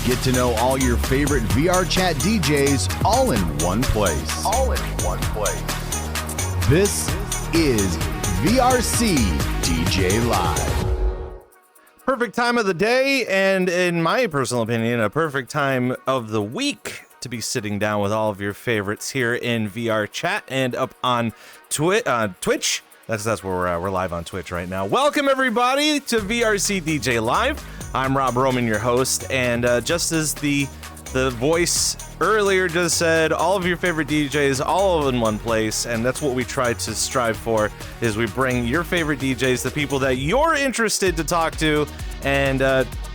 Get to know all your favorite VRChat DJs all in one place. This is VRCDJLIVE. Perfect time of the day, and in my personal opinion, a perfect time of the week to be sitting down with all of your favorites here in VRChat and up on Twitch. That's where we're live on Twitch right now. Welcome everybody to VRCDJ Live. I'm Rob Roman, your host, and just as the voice earlier just said, all of your favorite DJs all in one place, and that's what we try to strive for, is we bring your favorite DJs, the people that you're interested to talk to, and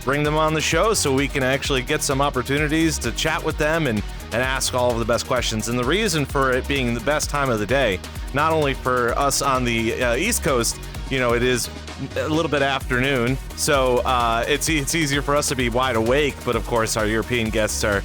bring them on the show so we can actually get some opportunities to chat with them and ask all of the best questions. And the reason for it being the best time of the day, not only for us on the East Coast, you know, it is a little bit afternoon, so it's easier for us to be wide awake, but of course our European guests are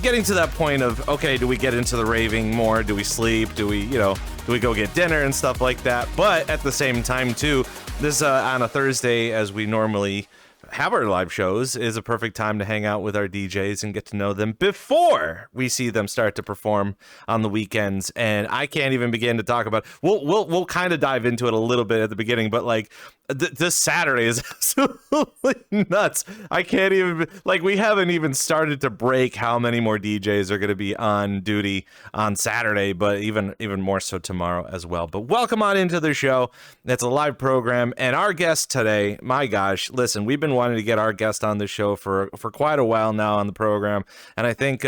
getting to that point of, okay, do we get into the raving more? Do we sleep? Do we go get dinner and stuff like that? But at the same time too, this on a Thursday, as we normally have our live shows, is a perfect time to hang out with our DJs and get to know them before we see them start to perform on the weekends. And I can't even begin to talk about, we'll kind of dive into it a little bit at the beginning, but like this Saturday is absolutely nuts. I can't even, like, we haven't even started to break how many more DJs are going to be on duty on Saturday, but even more so tomorrow as well. But welcome on into the show. It's a live program, and our guest today, my gosh, listen, we've been wanting to get our guest on the show for quite a while now on the program, and I think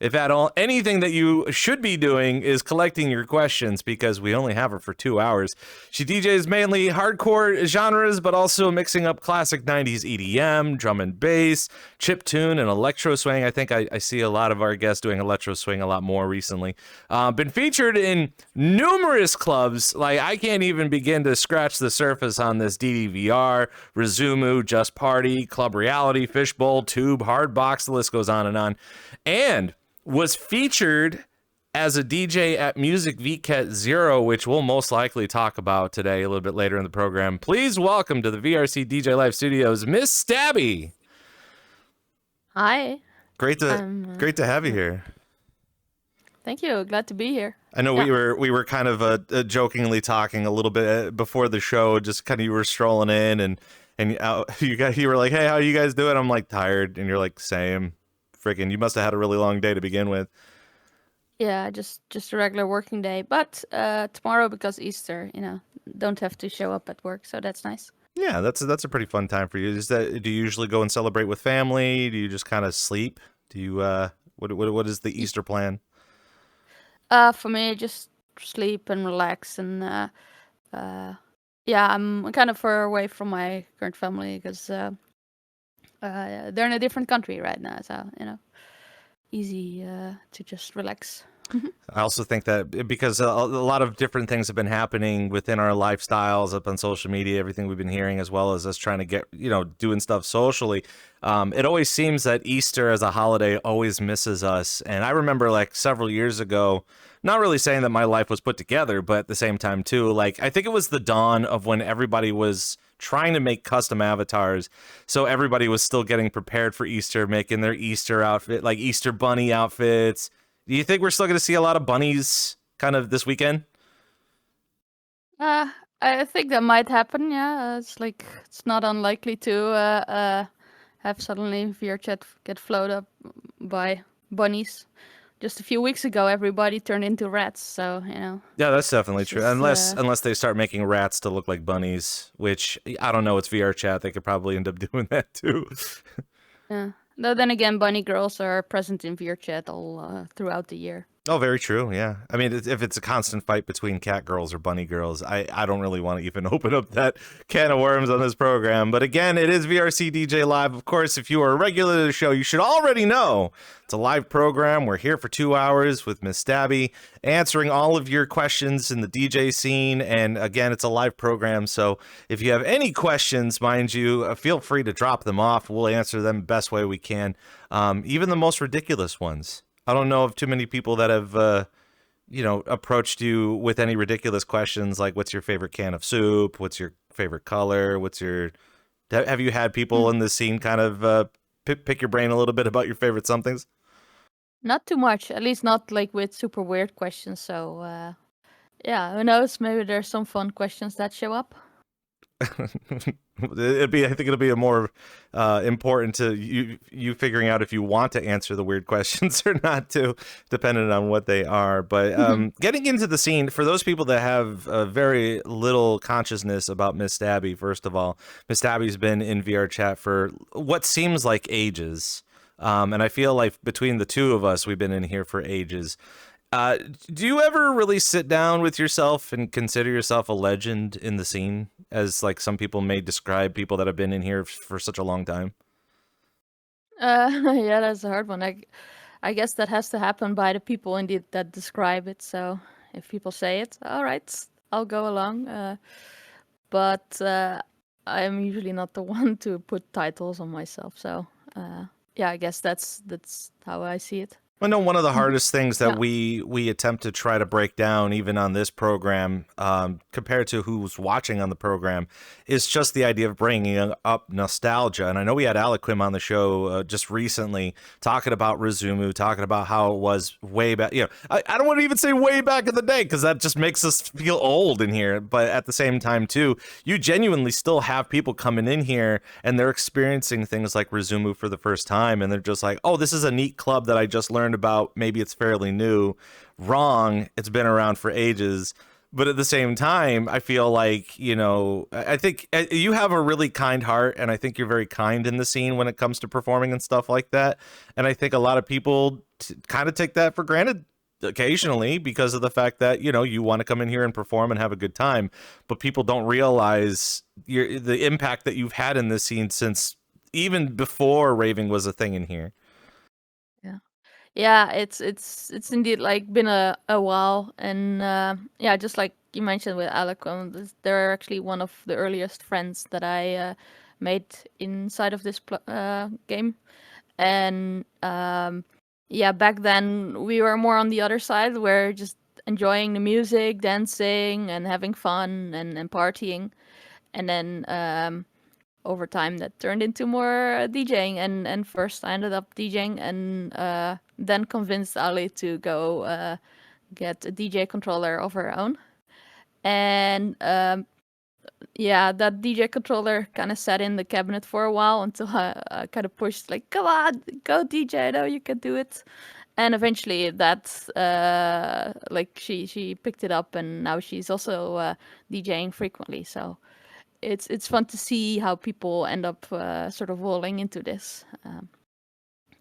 if at all anything that you should be doing is collecting your questions, because we only have her for 2 hours. She DJs mainly hardcore genres, but also mixing up classic 90s EDM, drum and bass, chiptune, and electro swing. I think I see a lot of our guests doing electro swing a lot more recently. Been featured in numerous clubs. Like, I can't even begin to scratch the surface on this. DDVR, Rizumu, Just Party, Club Reality, Fishbowl, Tube, Hardbox, the list goes on. And was featured as a DJ at Music VKet 0, which we'll most likely talk about today a little bit later in the program. Please welcome to the VRC DJ Live studios, Miss Stabby. Hi. Great to have you here. Thank you. Glad to be here. I know we were kind of jokingly talking a little bit before the show, just kind of, you were strolling in and you were like, hey, how you guys doing? I'm like, tired. And you're like, same. Freaking, you must have had a really long day to begin with. Yeah, just a regular working day. But tomorrow, because Easter, don't have to show up at work, so that's nice. Yeah, that's a pretty fun time for you. Do you usually go and celebrate with family? Do you just kind of sleep? Do you what is the Easter plan? For me, just sleep and relax, and I'm kind of far away from my current family because they're in a different country right now, so easy to just relax. I also think that because a lot of different things have been happening within our lifestyles, up on social media, everything we've been hearing, as well as us trying to get, doing stuff socially. It always seems that Easter as a holiday always misses us. And I remember, like, several years ago, not really saying that my life was put together, but at the same time too, like, I think it was the dawn of when everybody was trying to make custom avatars. So everybody was still getting prepared for Easter, making their Easter outfit, like Easter bunny outfits. Do you think we're still going to see a lot of bunnies kind of this weekend? I think that might happen, yeah. It's not unlikely to have suddenly VRChat get floated up by bunnies. Just a few weeks ago, everybody turned into rats, so, Yeah, that's definitely true. Unless they start making rats to look like bunnies, which, I don't know, it's VRChat. They could probably end up doing that too. Yeah. Though then again, bunny girls are present in VRChat all throughout the year. Oh, very true. Yeah. I mean, if it's a constant fight between cat girls or bunny girls, I don't really want to even open up that can of worms on this program. But again, it is VRC DJ Live. Of course, if you are a regular to the show, you should already know it's a live program. We're here for 2 hours with Miss Stabby, answering all of your questions in the DJ scene. And again, it's a live program. So if you have any questions, mind you, feel free to drop them off. We'll answer them the best way we can, even the most ridiculous ones. I don't know of too many people that have, approached you with any ridiculous questions like, what's your favorite can of soup? What's your favorite color? Have you had people in the scene kind of pick your brain a little bit about your favorite somethings? Not too much, at least not like with super weird questions. So yeah, who knows? Maybe there's some fun questions that show up. I think it'll be a more important to you figuring out if you want to answer the weird questions or not, too, depending on what they are. But getting into the scene, for those people that have very little consciousness about Miss Stabby, first of all, Miss Stabby's been in VRChat for what seems like ages. And I feel like between the two of us, we've been in here for ages. Do you ever really sit down with yourself and consider yourself a legend in the scene, as like some people may describe people that have been in here for such a long time? Yeah, that's a hard one. I guess that has to happen by the people indeed that describe it. So if people say it, all right, I'll go along. But I'm usually not the one to put titles on myself. So yeah, I guess that's how I see it. I know one of the hardest things that Yeah. we attempt to try to break down, even on this program, compared to who's watching on the program, is just the idea of bringing up nostalgia. And I know we had Aliquim on the show just recently talking about Resumu, talking about how it was way back. You know, I don't want to even say way back in the day because that just makes us feel old in here. But at the same time, too, you genuinely still have people coming in here and they're experiencing things like Resumu for the first time, and they're just like, "Oh, this is a neat club that I just learned about. Maybe it's fairly new." Wrong, it's been around for ages. But at the same time, I feel like, you know, I think you have a really kind heart, and I think you're very kind in the scene when it comes to performing and stuff like that. And I think a lot of people kind of take that for granted occasionally because of the fact that, you know, you want to come in here and perform and have a good time, but people don't realize the impact that you've had in this scene since even before raving was a thing in here. Yeah. Yeah, it's indeed like been a while, and yeah, just like you mentioned with Alec, they're actually one of the earliest friends that I made inside of this game, and yeah, back then we were more on the other side, where just enjoying the music, dancing, and having fun and partying, and then over time that turned into more DJing, and first I ended up DJing, and then convinced Ali to go get a DJ controller of her own. And yeah, that DJ controller kind of sat in the cabinet for a while until I kind of pushed, like, come on, go DJ, I know you can do it. And eventually that's like she picked it up, and now she's also DJing frequently. So it's fun to see how people end up sort of rolling into this.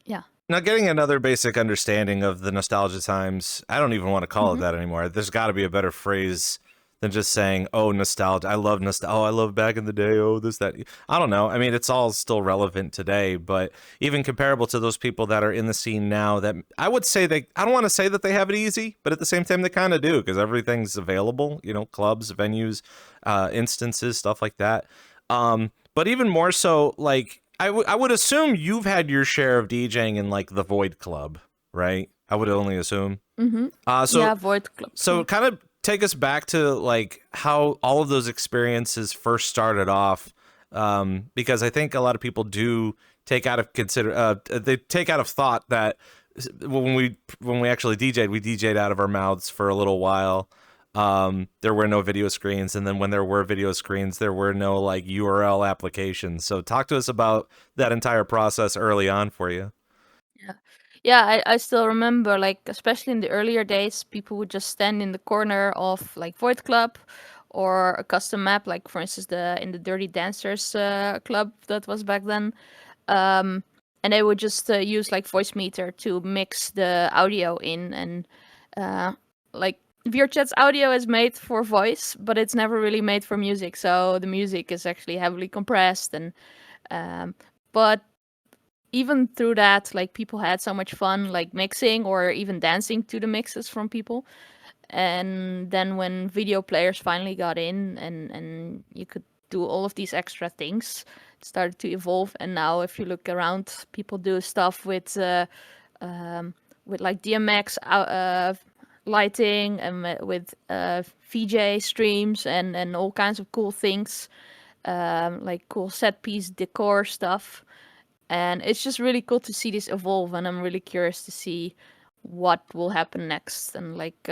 Yeah. Now, getting another basic understanding of the nostalgia times, I don't even want to call it that anymore. There's got to be a better phrase than just saying, "Oh, nostalgia. I love nostalgia. Oh, I love back in the day. Oh, this, that." I don't know. I mean, it's all still relevant today, but even comparable to those people that are in the scene now, that I would say I don't want to say that they have it easy, but at the same time, they kind of do because everything's available. You know, clubs, venues, instances, stuff like that. But even more so, like I would assume you've had your share of DJing in like the Void Club, right? I would only assume. So Yeah, Void Club. so kind of take us back to like how all of those experiences first started off, because I think a lot of people do take out of they take out of thought that when we actually DJ'd, we DJ'd out of our mouths for a little while. There were no video screens, and then when there were video screens, there were no like URL applications. So talk to us about that entire process early on for you. Yeah. Yeah, I still remember, like, especially in the earlier days, people would just stand in the corner of like Void Club or a custom map, like for instance in the Dirty Dancers club that was back then. And they would just use like Voice Meter to mix the audio in, and like VRChat's audio is made for voice, but it's never really made for music. So the music is actually heavily compressed, and but even through that, like, people had so much fun, like mixing or even dancing to the mixes from people. And then when video players finally got in, and you could do all of these extra things, it started to evolve. And now if you look around, people do stuff with like DMX lighting, and with VJ streams, and all kinds of cool things, like cool set piece decor stuff. And it's just really cool to see this evolve, and I'm really curious to see what will happen next, and like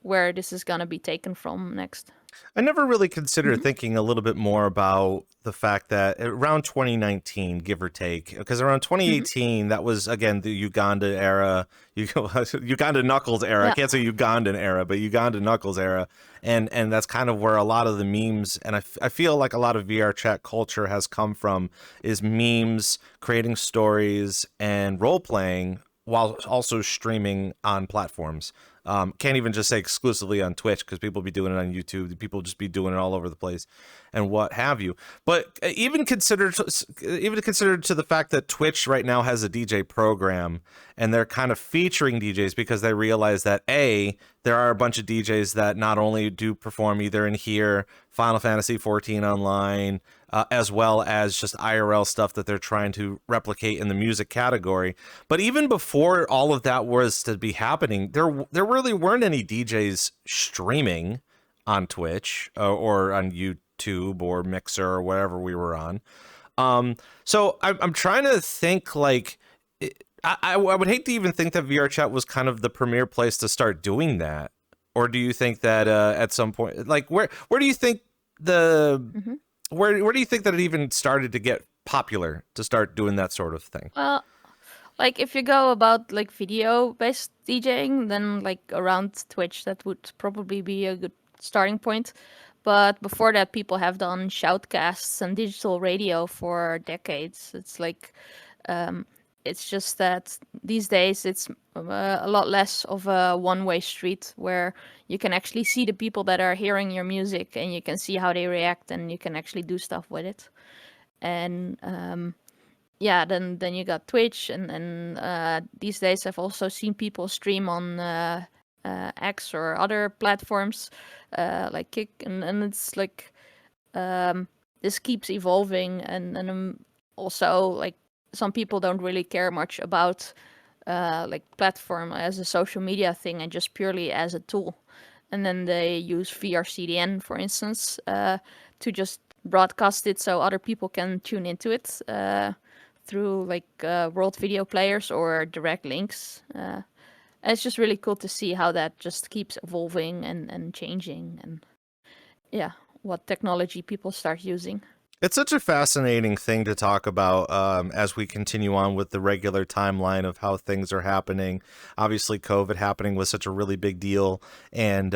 where this is gonna be taken from next. I never really considered thinking a little bit more about the fact that around 2019, give or take, because around 2018, that was, again, the Uganda era, Uganda Knuckles era. I Yeah. can't say Ugandan era, but Uganda Knuckles era. And that's kind of where a lot of the memes, and I feel like a lot of VR chat culture has come from, is memes, creating stories, and role-playing while also streaming on platforms. Can't even just say exclusively on Twitch, because people be doing it on YouTube. People just be doing it all over the place, and what have you. But even considered to the fact that Twitch right now has a DJ program, and they're kind of featuring DJs because they realize that there are a bunch of DJs that not only do perform either in here, Final Fantasy 14 online, as well as just IRL stuff that they're trying to replicate in the music category. But even before all of that was to be happening, there really weren't any DJs streaming on Twitch or on YouTube or Mixer or whatever we were on. So I'm trying to think, like, I would hate to even think that VRChat was kind of the premier place to start doing that. Or do you think that at some point, like, where do you think where do you think that it even started to get popular to start doing that sort of thing? Well, like if you go about like video-based DJing, then like around Twitch, that would probably be a good starting point. But before that, people have done shoutcasts and digital radio for decades. It's like, it's just that these days it's a lot less of a one-way street where you can actually see the people that are hearing your music, and you can see how they react, and you can actually do stuff with it. And yeah, then you got Twitch, and these days I've also seen people stream on X or other platforms like Kick, and it's like this keeps evolving, and also like some people don't really care much about like platform as a social media thing and just purely as a tool, and then they use VRCDN, for instance, to just broadcast it so other people can tune into it through like world video players or direct links. It's just really cool to see how that just keeps evolving and changing, and yeah, what technology people start using. It's such a fascinating thing to talk about as we continue on with the regular timeline of how things are happening. Obviously, COVID happening was such a really big deal. And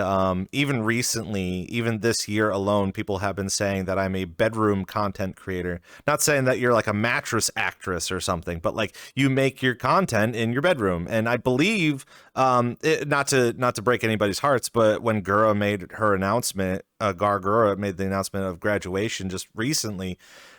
even recently, even this year alone, people have been saying that I'm a bedroom content creator. Not saying that you're like a mattress actress or something, but like you make your content in your bedroom. And I believe, not to break anybody's hearts, but when Gura made her announcement, Gargura made the announcement of graduation just recently,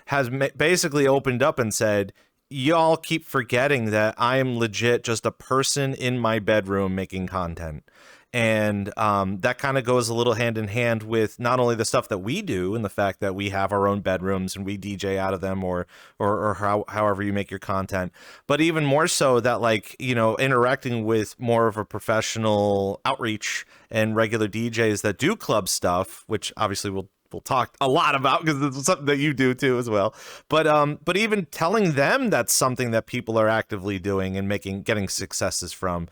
has basically opened up and said, y'all keep forgetting that I am legit just a person in my bedroom making content. And that kind of goes a little hand in hand with not only the stuff that we do and the fact that we have our own bedrooms and we DJ out of them or however you make your content, but even more so that, like, you know, interacting with more of a professional outreach and regular DJs that do club stuff, which obviously we'll talk a lot about because it's something that you do too as well. But even telling them that's something that people are actively doing and getting successes from.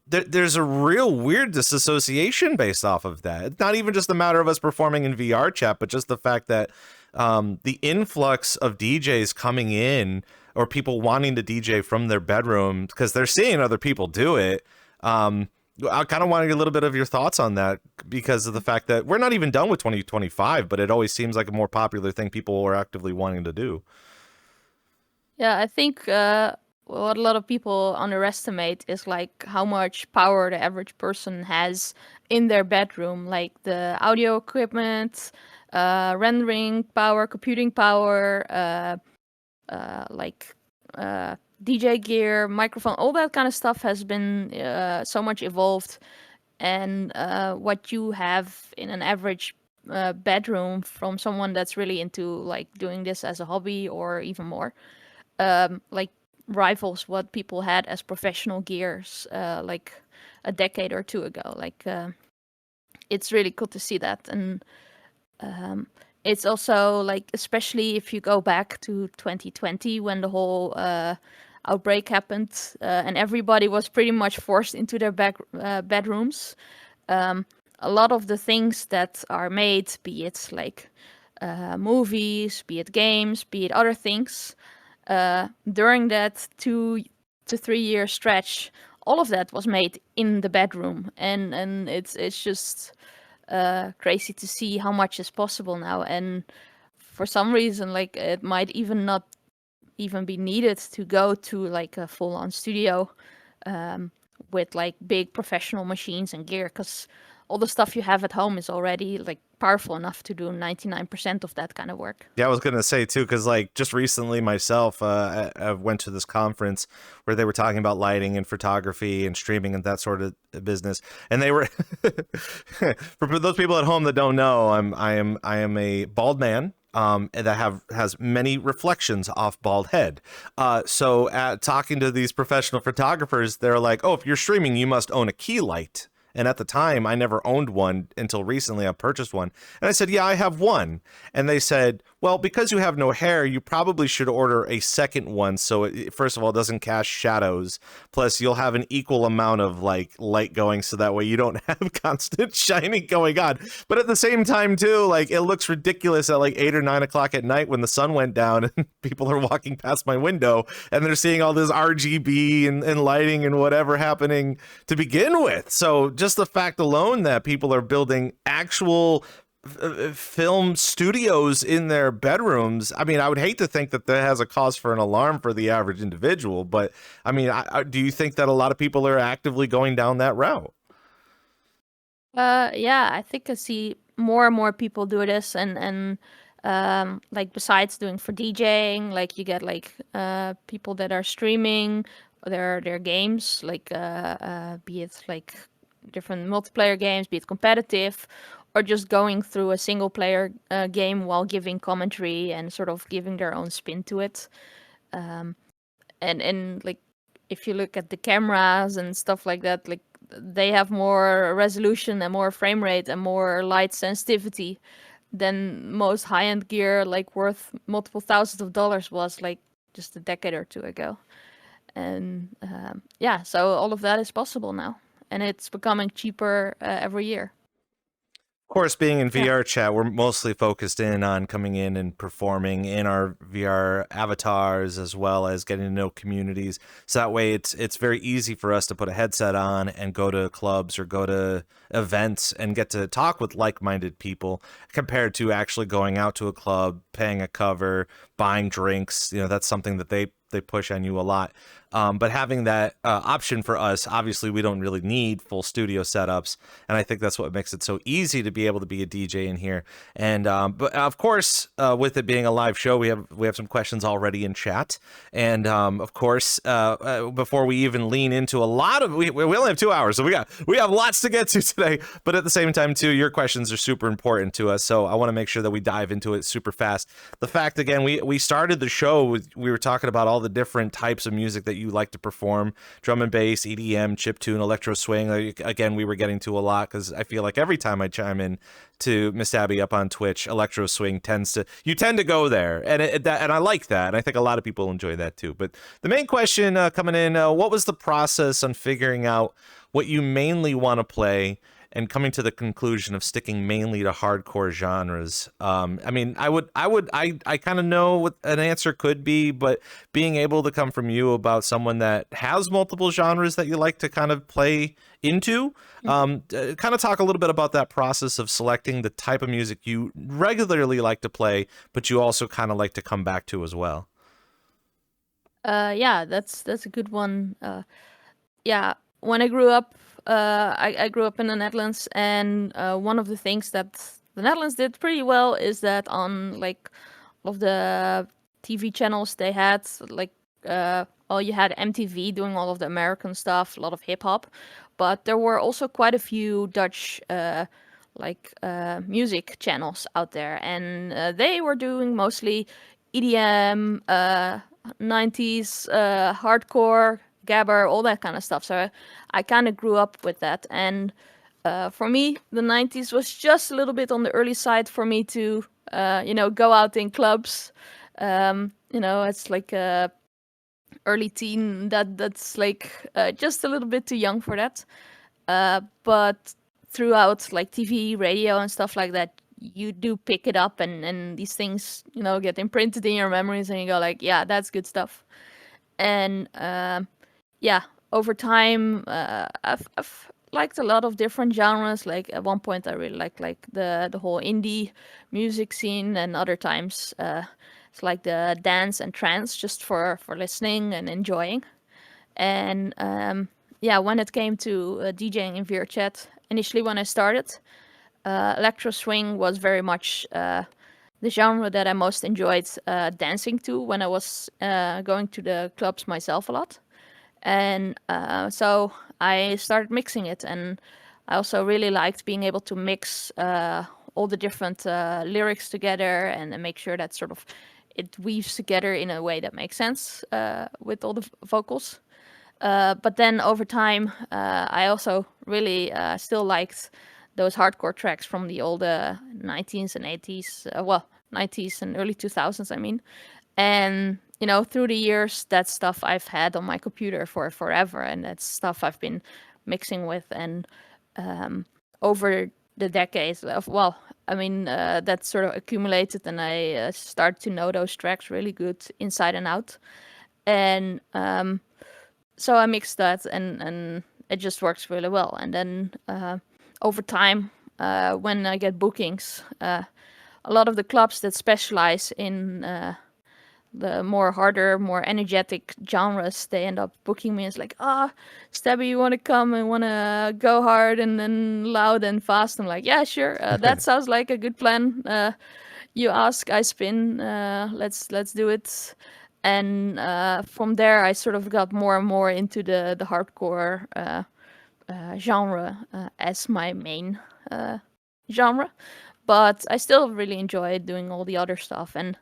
There's a real weird disassociation based off of that. It's not even just a matter of us performing in VR chat, but just the fact that the influx of DJs coming in or people wanting to DJ from their bedroom because they're seeing other people do it. I kind of want to get a little bit of your thoughts on that because of the fact that we're not even done with 2025, but it always seems like a more popular thing people are actively wanting to do. Yeah, I think what a lot of people underestimate is like how much power the average person has in their bedroom, like the audio equipment, rendering power, computing power, like DJ gear, microphone, all that kind of stuff has been so much evolved. And what you have in an average bedroom from someone that's really into like doing this as a hobby or even more, like rivals what people had as professional gears like a decade or two ago. Like it's really cool to see that. And it's also like, especially if you go back to 2020 when the whole outbreak happened, and everybody was pretty much forced into their bedrooms. A lot of the things that are made, be it like movies, be it games, be it other things, during that 2 to 3 year stretch, all of that was made in the bedroom, and it's just crazy to see how much is possible now. And for some reason, like, it might even not even be needed to go to like a full-on studio with like big professional machines and gear, because all the stuff you have at home is already like powerful enough to do 99% of that kind of work. Yeah, I was gonna say too, because like just recently myself, I went to this conference where they were talking about lighting and photography and streaming and that sort of business, and they were for those people at home that don't know, I am a bald man. That has many reflections off bald head. So talking to these professional photographers, they're like, "Oh, if you're streaming, you must own a key light." And at the time, I never owned one until recently. I purchased one. And I said, yeah, I have one. And they said, well, because you have no hair, you probably should order a second one. So it, first of all, it doesn't cast shadows. Plus, you'll have an equal amount of like light going. So that way you don't have constant shining going on. But at the same time, too, like it looks ridiculous at like 8 or 9 o'clock at night when the sun went down and people are walking past my window and they're seeing all this RGB and lighting and whatever happening to begin with. So just the fact alone that people are building actual film studios in their bedrooms. I mean, I would hate to think that that has a cause for an alarm for the average individual, but I mean, do you think that a lot of people are actively going down that route? Yeah, I think I see more and more people do this, and like besides doing for DJing, like you get like people that are streaming their games, like be it like different multiplayer games, be it competitive, or just going through a single player game while giving commentary and sort of giving their own spin to it. And like if you look at the cameras and stuff like that, like they have more resolution and more frame rate and more light sensitivity than most high-end gear, like worth multiple thousands of dollars, was like just a decade or two ago. And yeah, so all of that is possible now, and it's becoming cheaper every year. Of course, being in VR chat, we're mostly focused in on coming in and performing in our VR avatars, as well as getting to know communities. So that way it's very easy for us to put a headset on and go to clubs or go to events and get to talk with like-minded people, compared to actually going out to a club, paying a cover, buying drinks. You know, that's something that they push on you a lot. But having that option for us, obviously we don't really need full studio setups, and I think that's what makes it so easy to be able to be a DJ in here. And but of course, with it being a live show, we have some questions already in chat. And of course, before we even lean into a lot of, we only have 2 hours, so we have lots to get to today. But at the same time, too, your questions are super important to us, so I want to make sure that we dive into it super fast. The fact, again, we started the show, we were talking about all the different types of music that you like to perform: drum and bass, EDM, chiptune, electro swing. Again, we were getting to a lot because I feel like every time I chime in to Miss Stabby up on Twitch, electro swing tend to go there, and and I like that, and I think a lot of people enjoy that too. But the main question coming in: what was the process on figuring out what you mainly want to play and coming to the conclusion of sticking mainly to hardcore genres? I mean, I kind of know what an answer could be, but being able to come from you about someone that has multiple genres that you like to kind of play into, kind of talk a little bit about that process of selecting the type of music you regularly like to play, but you also kind of like to come back to as well. Yeah, that's a good one. Yeah, when I grew up, I grew up in the Netherlands, and one of the things that the Netherlands did pretty well is that on like all of the TV channels they had, like well, you had MTV doing all of the American stuff, a lot of hip hop, but there were also quite a few Dutch music channels out there, and they were doing mostly EDM, 90s hardcore, gabber, all that kind of stuff. So I kind of grew up with that, and for me, the 90s was just a little bit on the early side for me to go out in clubs. It's like early teen. That's like just a little bit too young for that. But throughout like TV, radio, and stuff like that, you do pick it up, and these things get imprinted in your memories, and you go like, yeah, that's good stuff. And yeah, over time, I've liked a lot of different genres. Like at one point, I really liked like the whole indie music scene, and other times it's like the dance and trance, just for listening and enjoying. And yeah, when it came to DJing in VRChat, initially when I started, electro swing was very much the genre that I most enjoyed dancing to when I was going to the clubs myself a lot. And so I started mixing it, and I also really liked being able to mix all the different lyrics together, and make sure that sort of it weaves together in a way that makes sense with all the vocals. But then over time, I also really still liked those hardcore tracks from the old 90s and 80s, 90s and early 2000s, I mean. And, through the years, that's stuff I've had on my computer for forever, and that's stuff I've been mixing with. And over the decades that sort of accumulated, and I started to know those tracks really good inside and out. And so I mixed that, and it just works really well. And then over time, when I get bookings, a lot of the clubs that specialize in the more harder, more energetic genres, they end up booking me as like, Stabby, you want to come and want to go hard and then loud and fast? I'm like, yeah, sure. That sounds like a good plan. You ask, I spin. Let's do it. And from there, I sort of got more and more into the hardcore genre as my main genre. But I still really enjoy doing all the other stuff. And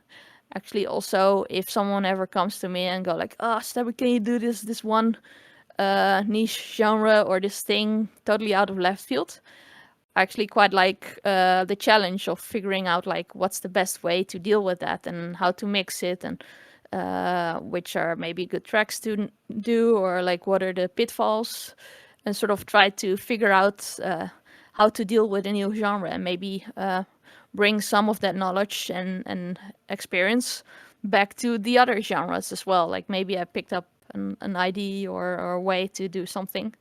actually, also, if someone ever comes to me and go like, Stabby, can you do this one niche genre or this thing totally out of left field? I actually quite like the challenge of figuring out like what's the best way to deal with that, and how to mix it, and which are maybe good tracks to do, or like what are the pitfalls, and sort of try to figure out how to deal with a new genre, and maybe bring some of that knowledge and experience back to the other genres as well. Like maybe I picked up an idea or a way to do something,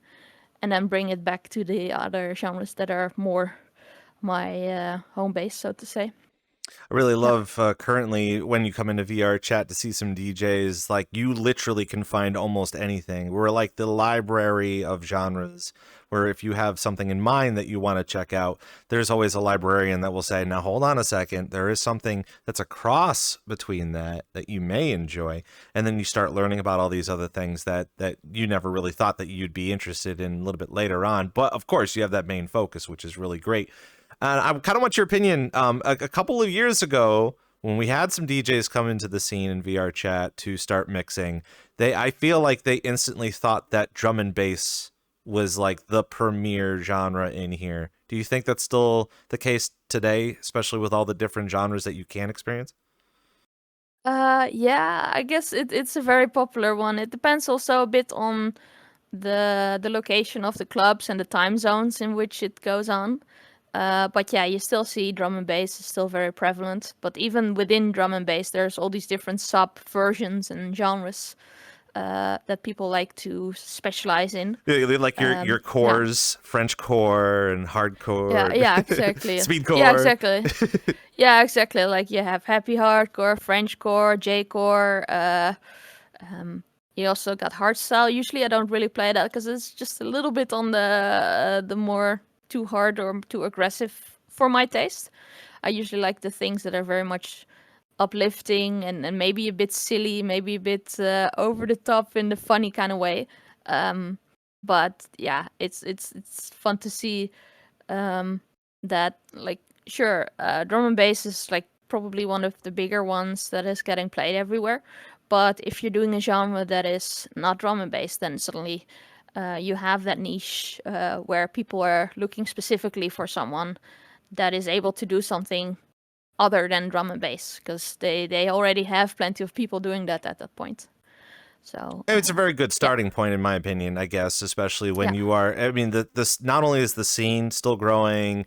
and then bring it back to the other genres that are more my home base, so to say. I really love currently when you come into VRChat to see some DJs, like you literally can find almost anything. We're like the library of genres, where if you have something in mind that you want to check out, there's always a librarian that will say, now hold on a second, there is something that's a cross between that you may enjoy. And then you start learning about all these other things that you never really thought that you'd be interested in a little bit later on. But of course, you have that main focus, which is really great. I kind of want your opinion. A couple of years ago, when we had some DJs come into the scene in VRChat to start mixing, I feel like they instantly thought that drum and bass was like the premier genre in here. Do you think that's still the case today, especially with all the different genres that you can experience? Yeah, I guess it's a very popular one. It depends also a bit on the location of the clubs and the time zones in which it goes on. But yeah, you still see drum and bass is still very prevalent. But even within drum and bass, there's all these different sub versions and genres that people like to specialize in. Like your cores, yeah. French core and hardcore. Yeah, exactly. Speedcore. Yeah, exactly. Yeah, exactly. Like you have happy hardcore, French core, J core. You also got hardstyle. Usually, I don't really play that because it's just a little bit on the more too hard or too aggressive for my taste. I usually like the things that are very much uplifting and maybe a bit silly, maybe a bit over the top in the funny kind of way. But yeah, it's fun to see that, like, sure, drum and bass is like probably one of the bigger ones that is getting played everywhere. But if you're doing a genre that is not drum and bass, then suddenly you have that niche where people are looking specifically for someone that is able to do something other than drum and bass, because they already have plenty of people doing that at that point. So And it's a very good starting point, in my opinion, I guess, especially when Yeah. you are. I mean, this not only is the scene still growing,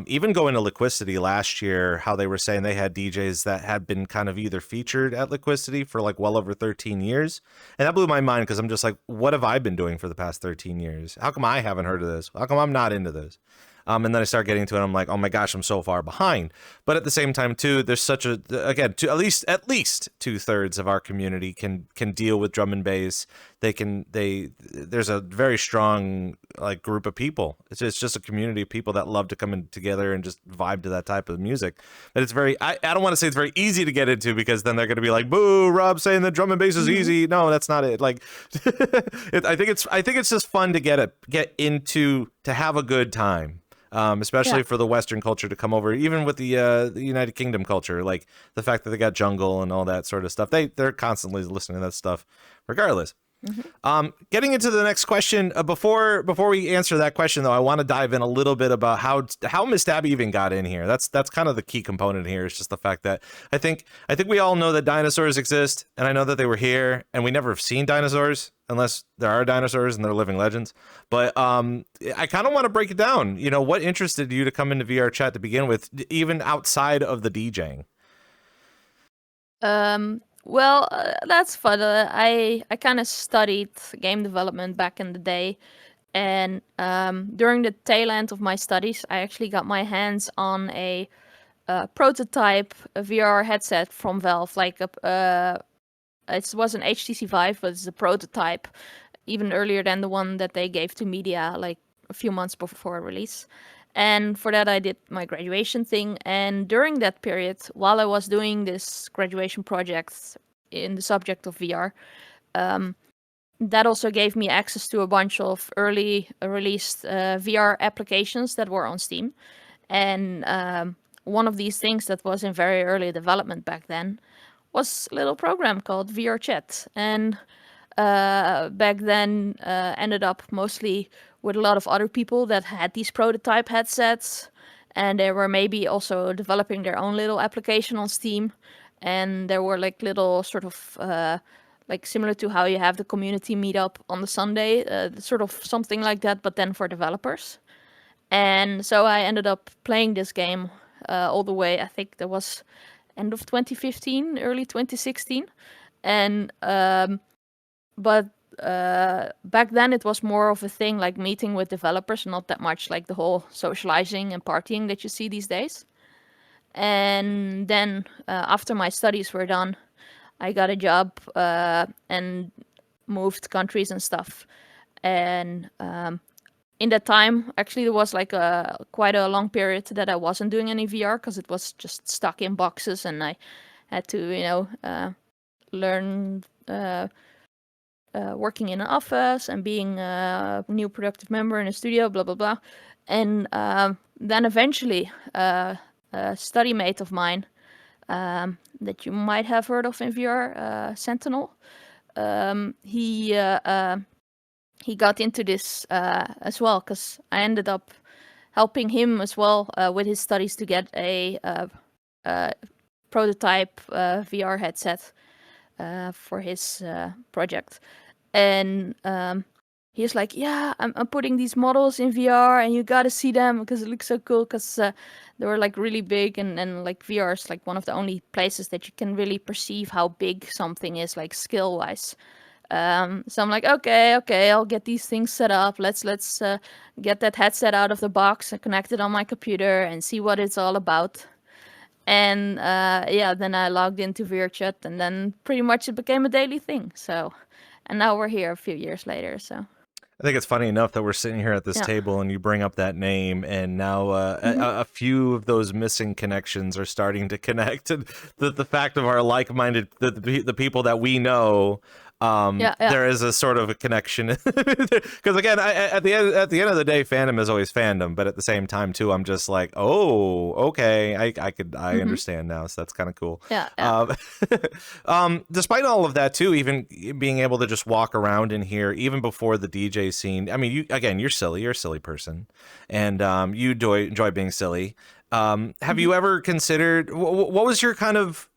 even going to Liquidity last year, how they were saying they had DJs that had been kind of either featured at Liquidity for like well over 13 years. And that blew my mind because I'm just like, what have I been doing for the past 13 years? How come I haven't heard of this? How come I'm not into this? And then I start getting to it. I'm like, oh my gosh, I'm so far behind. But at the same time, too, there's such a again, at least 2/3 of our community can deal with drum and bass. There's a very strong like group of people. It's just a community of people that love to come in together and just vibe to that type of music. But it's very I don't want to say it's very easy to get into, because then they're going to be like, boo, Rob saying that drum and bass is easy. No, that's not it. Like, I think it's just fun to get into, to have a good time. Especially for the Western culture to come over, even with the United Kingdom culture, like the fact that they got jungle and all that sort of stuff. They're constantly listening to that stuff, regardless. Getting into the next question, before we answer that question, though, I want to dive in a little bit about how Miss Stabby even got in here. That's kind of the key component here. Is just the fact that I think we all know that dinosaurs exist, and I know that they were here, and we never have seen dinosaurs unless there are dinosaurs and they're living legends. But I kind of want to break it down. You know, what interested you to come into VRChat to begin with, even outside of the DJing? Well, that's fun. I kind of studied game development back in the day, and during the tail end of my studies, I actually got my hands on a prototype VR headset from Valve. Like it was an HTC Vive, but it's a prototype, even earlier than the one that they gave to media, like a few months before release. And for that, I did my graduation thing. And during that period, while I was doing this graduation project in the subject of VR, that also gave me access to a bunch of early released VR applications that were on Steam. And one of these things that was in very early development back then was a little program called VRChat. And back then ended up mostly with a lot of other people that had these prototype headsets, and they were maybe also developing their own little application on Steam. And there were like little sort of like similar to how you have the community meetup on the Sunday, sort of something like that, but then for developers. And so I ended up playing this game all the way. I think that was end of 2015, early 2016, and but back then it was more of a thing like meeting with developers, not that much like the whole socializing and partying that you see these days. And then after my studies were done, I got a job and moved countries and stuff. And in that time, actually, there was like quite a long period that I wasn't doing any VR because it was just stuck in boxes, and I had to, learn working in an office and being a new productive member in a studio, blah blah blah. And then eventually, a study mate of mine that you might have heard of in VR, Sentinel, he got into this as well, because I ended up helping him as well with his studies to get a prototype VR headset for his project. And he's like, yeah, I'm putting these models in VR and you gotta see them because it looks so cool, because they were like really big, and like VR is like one of the only places that you can really perceive how big something is, like skill wise. So I'm like, okay, I'll get these things set up. Let's get that headset out of the box and connect it on my computer and see what it's all about. And then I logged into VRChat, and then pretty much it became a daily thing. So, and now we're here a few years later. So I think it's funny enough that we're sitting here at this table and you bring up that name, and now a few of those missing connections are starting to connect. And the fact of our like-minded, the people that we know, there is a sort of a connection. Because again, at the end of the day, fandom is always fandom, but at the same time too, I'm just like, oh, okay, I understand now, so that's kind of cool. Despite all of that too, even being able to just walk around in here, even before the DJ scene. I mean, you're silly. You're a silly person, and you enjoy being silly. Have you ever considered what was your kind of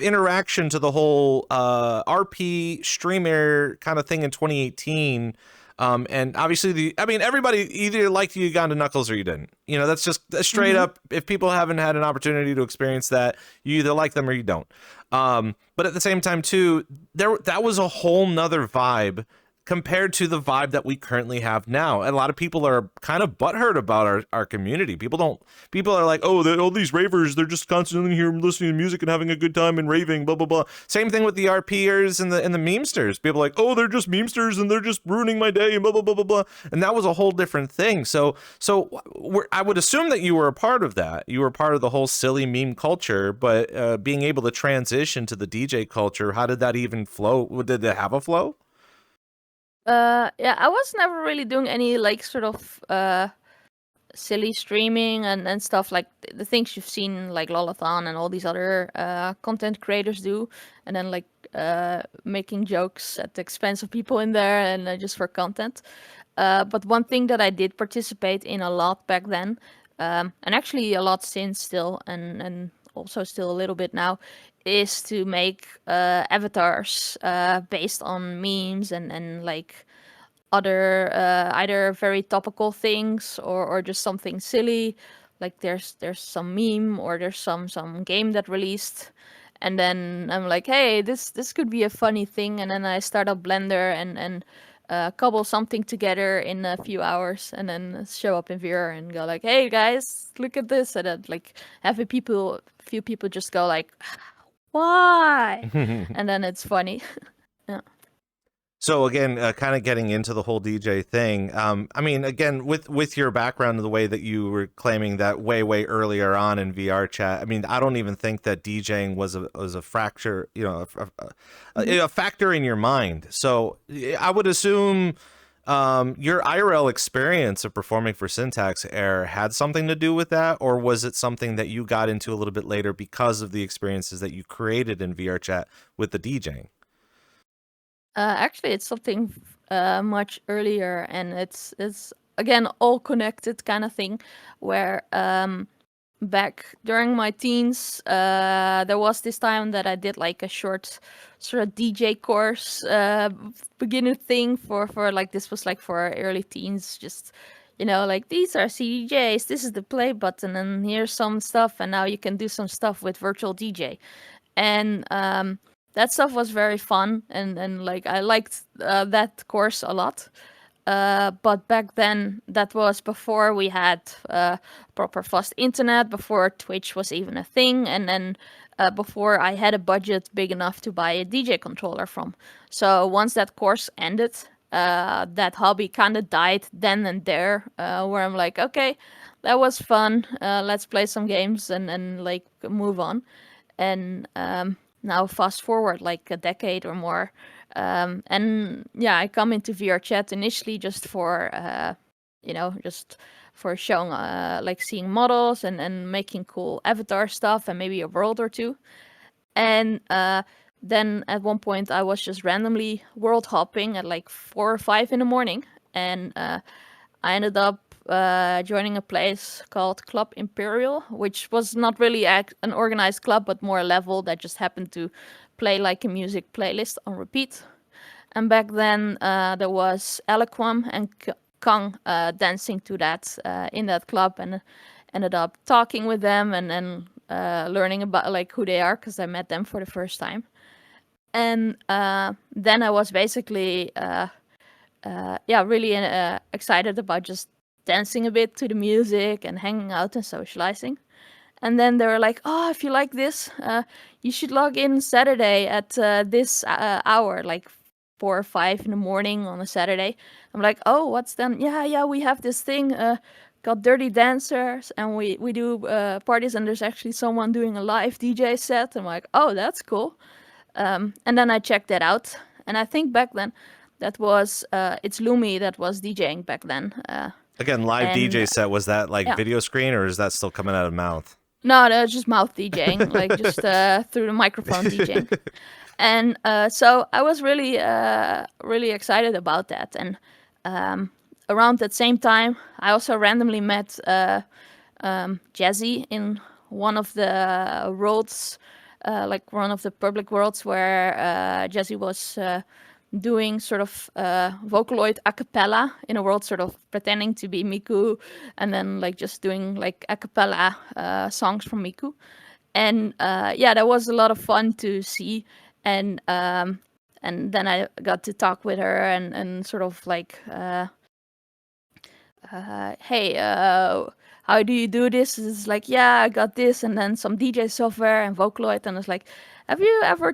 interaction to the whole RP streamer kind of thing in 2018? And obviously everybody either liked Uganda Knuckles or you didn't. You know, that's just straight up. If people haven't had an opportunity to experience that, you either like them or you don't. But at the same time too, that was a whole nother vibe compared to the vibe that we currently have now. And a lot of people are kind of butthurt about our community. People are like, oh, all these ravers, they're just constantly here listening to music and having a good time and raving, blah, blah, blah. Same thing with the RPers and the memesters. People are like, oh, they're just memesters and they're just ruining my day and blah, blah, blah, blah, blah. And that was a whole different thing. So I would assume that you were a part of that. You were part of the whole silly meme culture, but being able to transition to the DJ culture, how did that even flow? Did it have a flow? Yeah, I was never really doing any like sort of silly streaming and stuff like the things you've seen like Lolathon and all these other content creators do, and then like making jokes at the expense of people in there and just for content. But one thing that I did participate in a lot back then, and actually a lot since still, and also still a little bit now, is to make avatars based on memes and like other either very topical things or just something silly. Like there's some meme or there's some game that released, and then I'm like, hey, this could be a funny thing, and then I start up Blender and cobble something together in a few hours, and then show up in VR and go like, hey guys, look at this, and then like have a few people just go like, why? And then it's funny. Yeah. So again, kind of getting into the whole DJ thing. I mean, again, with your background and the way that you were claiming that way earlier on in VRChat, I mean, I don't even think that DJing was a fracture, you know, a factor in your mind. So I would assume your IRL experience of performing for Syntax Air had something to do with that, or was it something that you got into a little bit later because of the experiences that you created in VRChat with the DJing? Actually, it's something much earlier, and it's again all connected kind of thing. Where back during my teens, there was this time that I did like a short sort of DJ course, beginner thing for like this was like for early teens, just like these are CDJs, this is the play button, and here's some stuff, and now you can do some stuff with virtual DJ, and that stuff was very fun, and like I liked that course a lot. But back then, that was before we had proper fast internet, before Twitch was even a thing, and then before I had a budget big enough to buy a DJ controller from. So once that course ended, that hobby kind of died then and there, where I'm like, okay, that was fun. Let's play some games and like move on. And now fast forward like a decade or more, and yeah, I come into VRChat initially just for just for showing like seeing models and making cool avatar stuff and maybe a world or two. And then at one point I was just randomly world hopping at like 4 or 5 in the morning, and I ended up joining a place called Club Imperial, which was not really an organized club, but more a level that just happened to play like a music playlist on repeat. And back then there was Eloquam and Kang dancing to that in that club, and ended up talking with them and learning about like who they are, because I met them for the first time. And then I was basically really excited about just dancing a bit to the music and hanging out and socializing. And then they were like, oh, if you like this, you should log in Saturday at this hour, like 4 or 5 in the morning on a Saturday. I'm like, oh, what's then? Yeah, we have this thing called Dirty Dancers, and we do parties, and there's actually someone doing a live DJ set. I'm like, oh, that's cool. And then I checked that out, and I think back then that was it's Lumi that was DJing back then. Again, live DJ set, was that like video screen, or is that still coming out of mouth? No, it's just mouth DJing, like just through the microphone DJing. And so I was really excited about that. And around that same time, I also randomly met Jazzy in one of the worlds, like one of the public worlds where Jazzy was doing sort of Vocaloid a cappella in a world, sort of pretending to be Miku, and then like just doing like a cappella songs from Miku. And yeah, that was a lot of fun to see. And then I got to talk with her and sort of like, hey, how do you do this? It's like, yeah, I got this, and then some DJ software and Vocaloid. And it's like, have you ever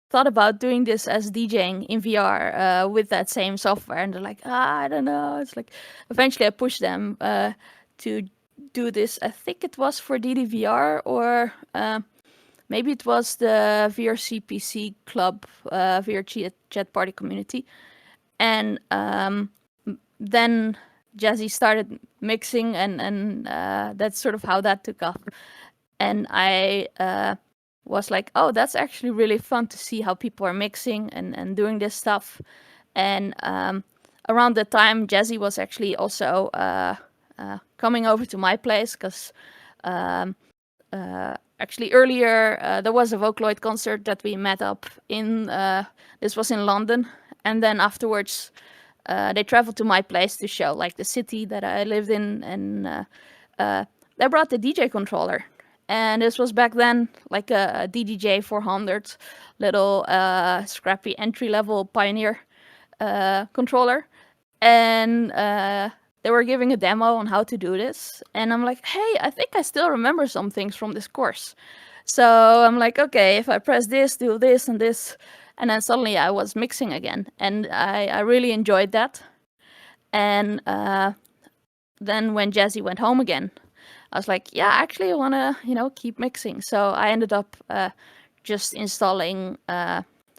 thought about doing this as DJing in VR with that same software? And they're like, I don't know. It's like, eventually I pushed them to do this. I think it was for DDVR, or maybe it was the VRCPC club, VRChat party community. And then Jazzy started mixing, and that's sort of how that took off. And I was like, oh, that's actually really fun to see how people are mixing and doing this stuff. And around that time, Jazzy was actually also coming over to my place, because actually earlier there was a Vocaloid concert that we met up in. This was in London, and then afterwards they traveled to my place to show like the city that I lived in, and they brought the DJ controller. And this was back then like a DDJ 400 little scrappy entry-level Pioneer controller. And they were giving a demo on how to do this. And I'm like, hey, I think I still remember some things from this course. So I'm like, okay, if I press this, do this and this. And then suddenly I was mixing again. And I really enjoyed that. And then when Jazzy went home again, I was like, yeah, actually I want to, keep mixing. So I ended up just installing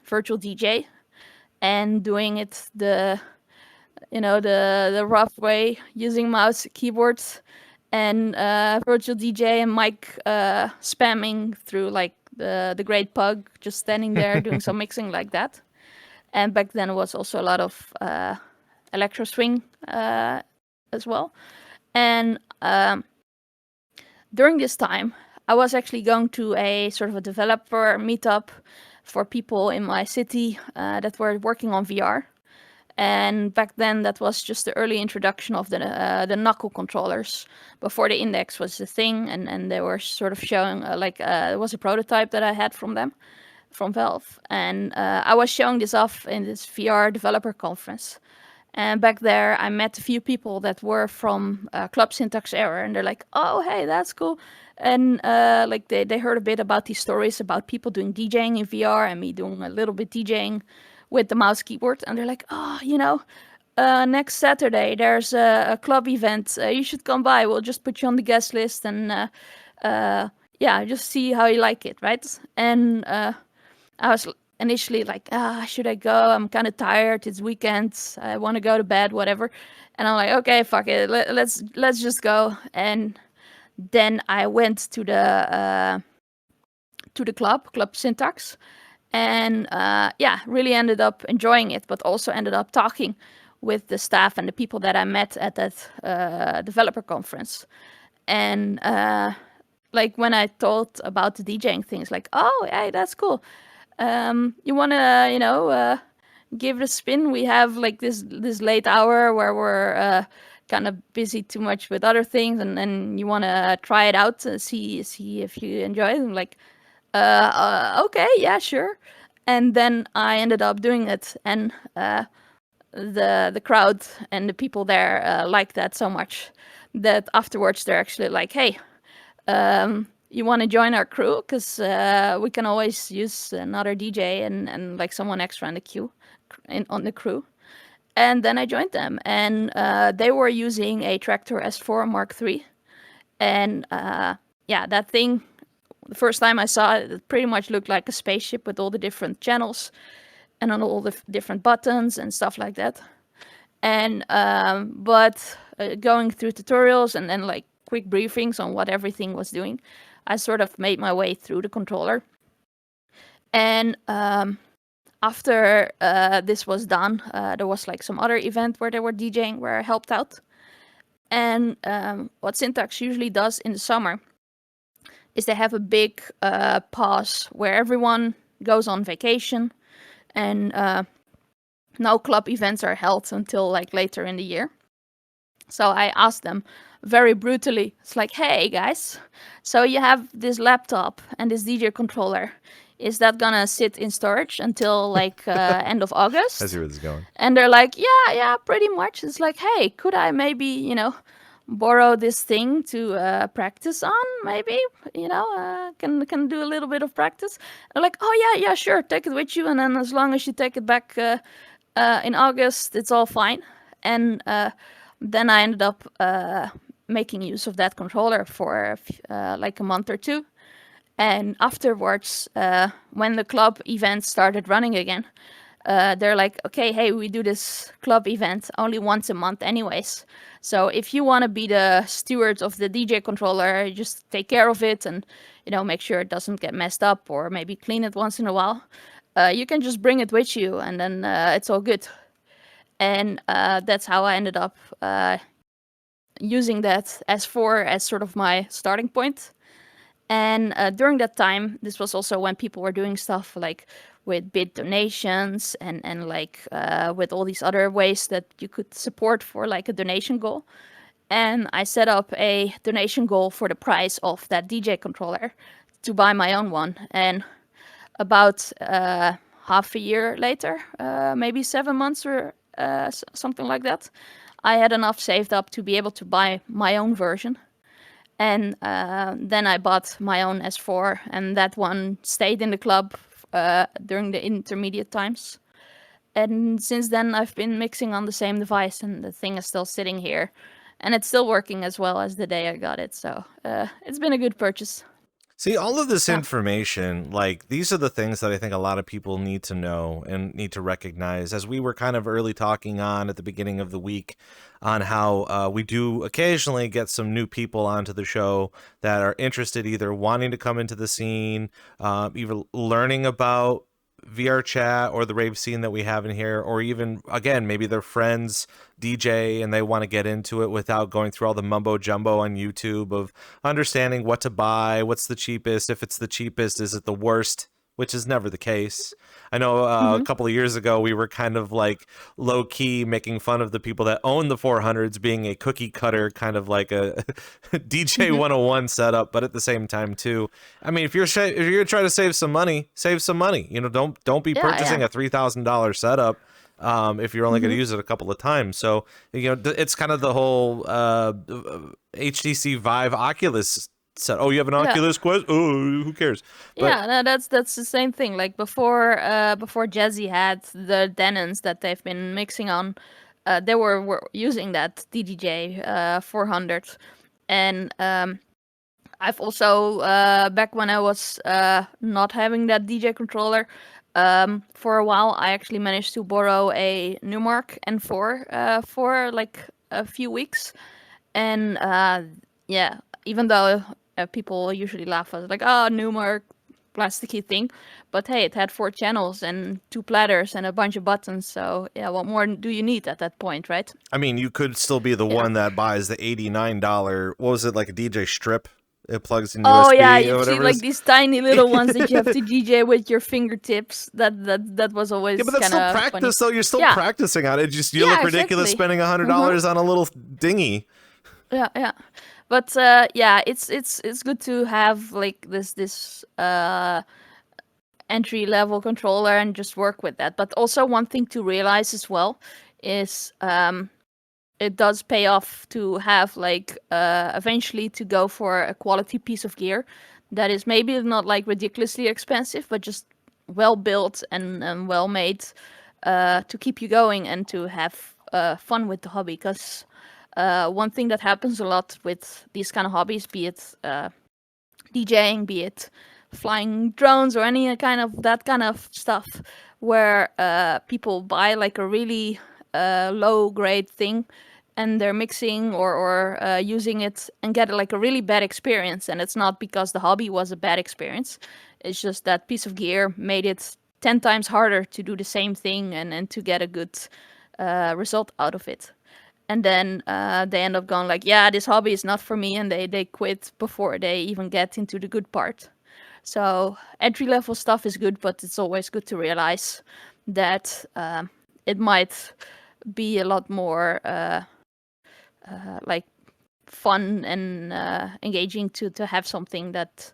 Virtual DJ and doing it the rough way, using mouse, keyboards, and Virtual DJ and mic spamming through like the Great Pug, just standing there doing some mixing like that. And back then it was also a lot of electro swing as well. And during this time, I was actually going to a sort of a developer meetup for people in my city that were working on VR. And back then, that was just the early introduction of the knuckle controllers before the Index was the thing, and they were sort of showing it was a prototype that I had from them, from Valve, and I was showing this off in this VR developer conference. And back there, I met a few people that were from Club Syntax Error, and they're like, "Oh, hey, that's cool." And like they heard a bit about these stories about people doing DJing in VR and me doing a little bit DJing with the mouse keyboard, and they're like, "Oh, next Saturday there's a club event. You should come by. We'll just put you on the guest list, and yeah, just see how you like it, right?" And I was initially like, should I go? I'm kind of tired. It's weekends. I want to go to bed, whatever. And I'm like, okay, fuck it. Let's just go. And then I went to the club Syntax, and yeah, really ended up enjoying it, but also ended up talking with the staff and the people that I met at that developer conference. And like when I thought about the DJing things, like, oh, hey, that's cool. You want to, give it a spin? We have like this late hour where we're kind of busy too much with other things, and then you want to try it out and see if you enjoy it. I'm like, okay, yeah, sure. And then I ended up doing it, and the crowd and the people there liked that so much that afterwards they're actually like, hey, you want to join our crew? Because we can always use another DJ and like someone extra in the queue, on the crew. And then I joined them, and they were using a Traktor S4 Mark III. And yeah, that thing, the first time I saw it, it pretty much looked like a spaceship with all the different channels and on all the different buttons and stuff like that. And but going through tutorials and then like quick briefings on what everything was doing, I sort of made my way through the controller. And after this was done, there was like some other event where they were DJing where I helped out. And what Syntax usually does in the summer is they have a big pause where everyone goes on vacation, and no club events are held until like later in the year. So I asked them very brutally, it's like, hey guys, so you have this laptop and this DJ controller. Is that gonna sit in storage until like end of August? I see where this is going. And they're like, yeah, pretty much. It's like, hey, could I maybe, borrow this thing to practice on? Maybe, can do a little bit of practice. They're like, oh yeah, sure, take it with you, and then as long as you take it back in August, it's all fine. And then I ended up making use of that controller for like a month or two. And afterwards, when the club events started running again, they're like, okay, hey, we do this club event only once a month anyways. So if you want to be the steward of the DJ controller, just take care of it and, make sure it doesn't get messed up, or maybe clean it once in a while. You can just bring it with you, and then it's all good. And that's how I ended up using that S4 as sort of my starting point. And during that time, this was also when people were doing stuff like with bid donations and like with all these other ways that you could support for like a donation goal. And I set up a donation goal for the price of that DJ controller to buy my own one. And about half a year later, maybe 7 months or something like that, I had enough saved up to be able to buy my own version. And then I bought my own S4, and that one stayed in the club during the intermediate times. And since then, I've been mixing on the same device, and the thing is still sitting here. And it's still working as well as the day I got it. So it's been a good purchase. See, all of this Yeah. information, like, these are the things that I think a lot of people need to know and need to recognize. As we were kind of early talking on at the beginning of the week on how we do occasionally get some new people onto the show that are interested, either wanting to come into the scene, either learning about VRChat or the rave scene that we have in here, or even, again, maybe their friends DJ and they want to get into it without going through all the mumbo jumbo on YouTube of understanding what to buy, what's the cheapest, if it's the cheapest, is it the worst, which is never the case. I know a couple of years ago we were kind of like low key making fun of the people that own the 400s being a cookie cutter, kind of like a DJ 101 setup, but at the same time too, I mean, if you're trying to save some money, save some money. Don't be purchasing a $3,000 setup if you're only going to use it a couple of times. So it's kind of the whole HTC Vive Oculus set. Oh, you have an Oculus Quest? Oh, who cares? But, no, that's the same thing. Like before Jazzy had the Denons that they've been mixing on, they were using that DDJ 400, and I've also back when I was not having that DJ controller, for a while I actually managed to borrow a Numark N4 for like a few weeks, and even though people usually laugh at it, like, oh, Numark, plasticky thing, but hey, it had 4 channels and 2 platters and a bunch of buttons, so yeah, what more do you need at that point, right? I mean, you could still be the one that buys the $89, what was it, like a DJ strip? It plugs in USB. Oh yeah, you or see whatever like these tiny little ones that you have to DJ with your fingertips. That was always yeah, but that's still practice funny. though. You're still practicing on it. Just you look ridiculous exactly. spending $100 on a little dinghy. Yeah. But it's good to have like this entry level controller and just work with that. But also one thing to realize as well is it does pay off to have like eventually to go for a quality piece of gear that is maybe not like ridiculously expensive, but just well built and well made to keep you going and to have fun with the hobby. Because one thing that happens a lot with these kind of hobbies, be it DJing, be it flying drones or any kind of that kind of stuff, where people buy like a really low grade thing and they're mixing or using it and get like a really bad experience. And it's not because the hobby was a bad experience. It's just that piece of gear made it 10 times harder to do the same thing and to get a good result out of it. and then they end up going like, yeah, this hobby is not for me, and they quit before they even get into the good part. So entry level stuff is good, but it's always good to realize that it might be a lot more like fun and engaging to have something that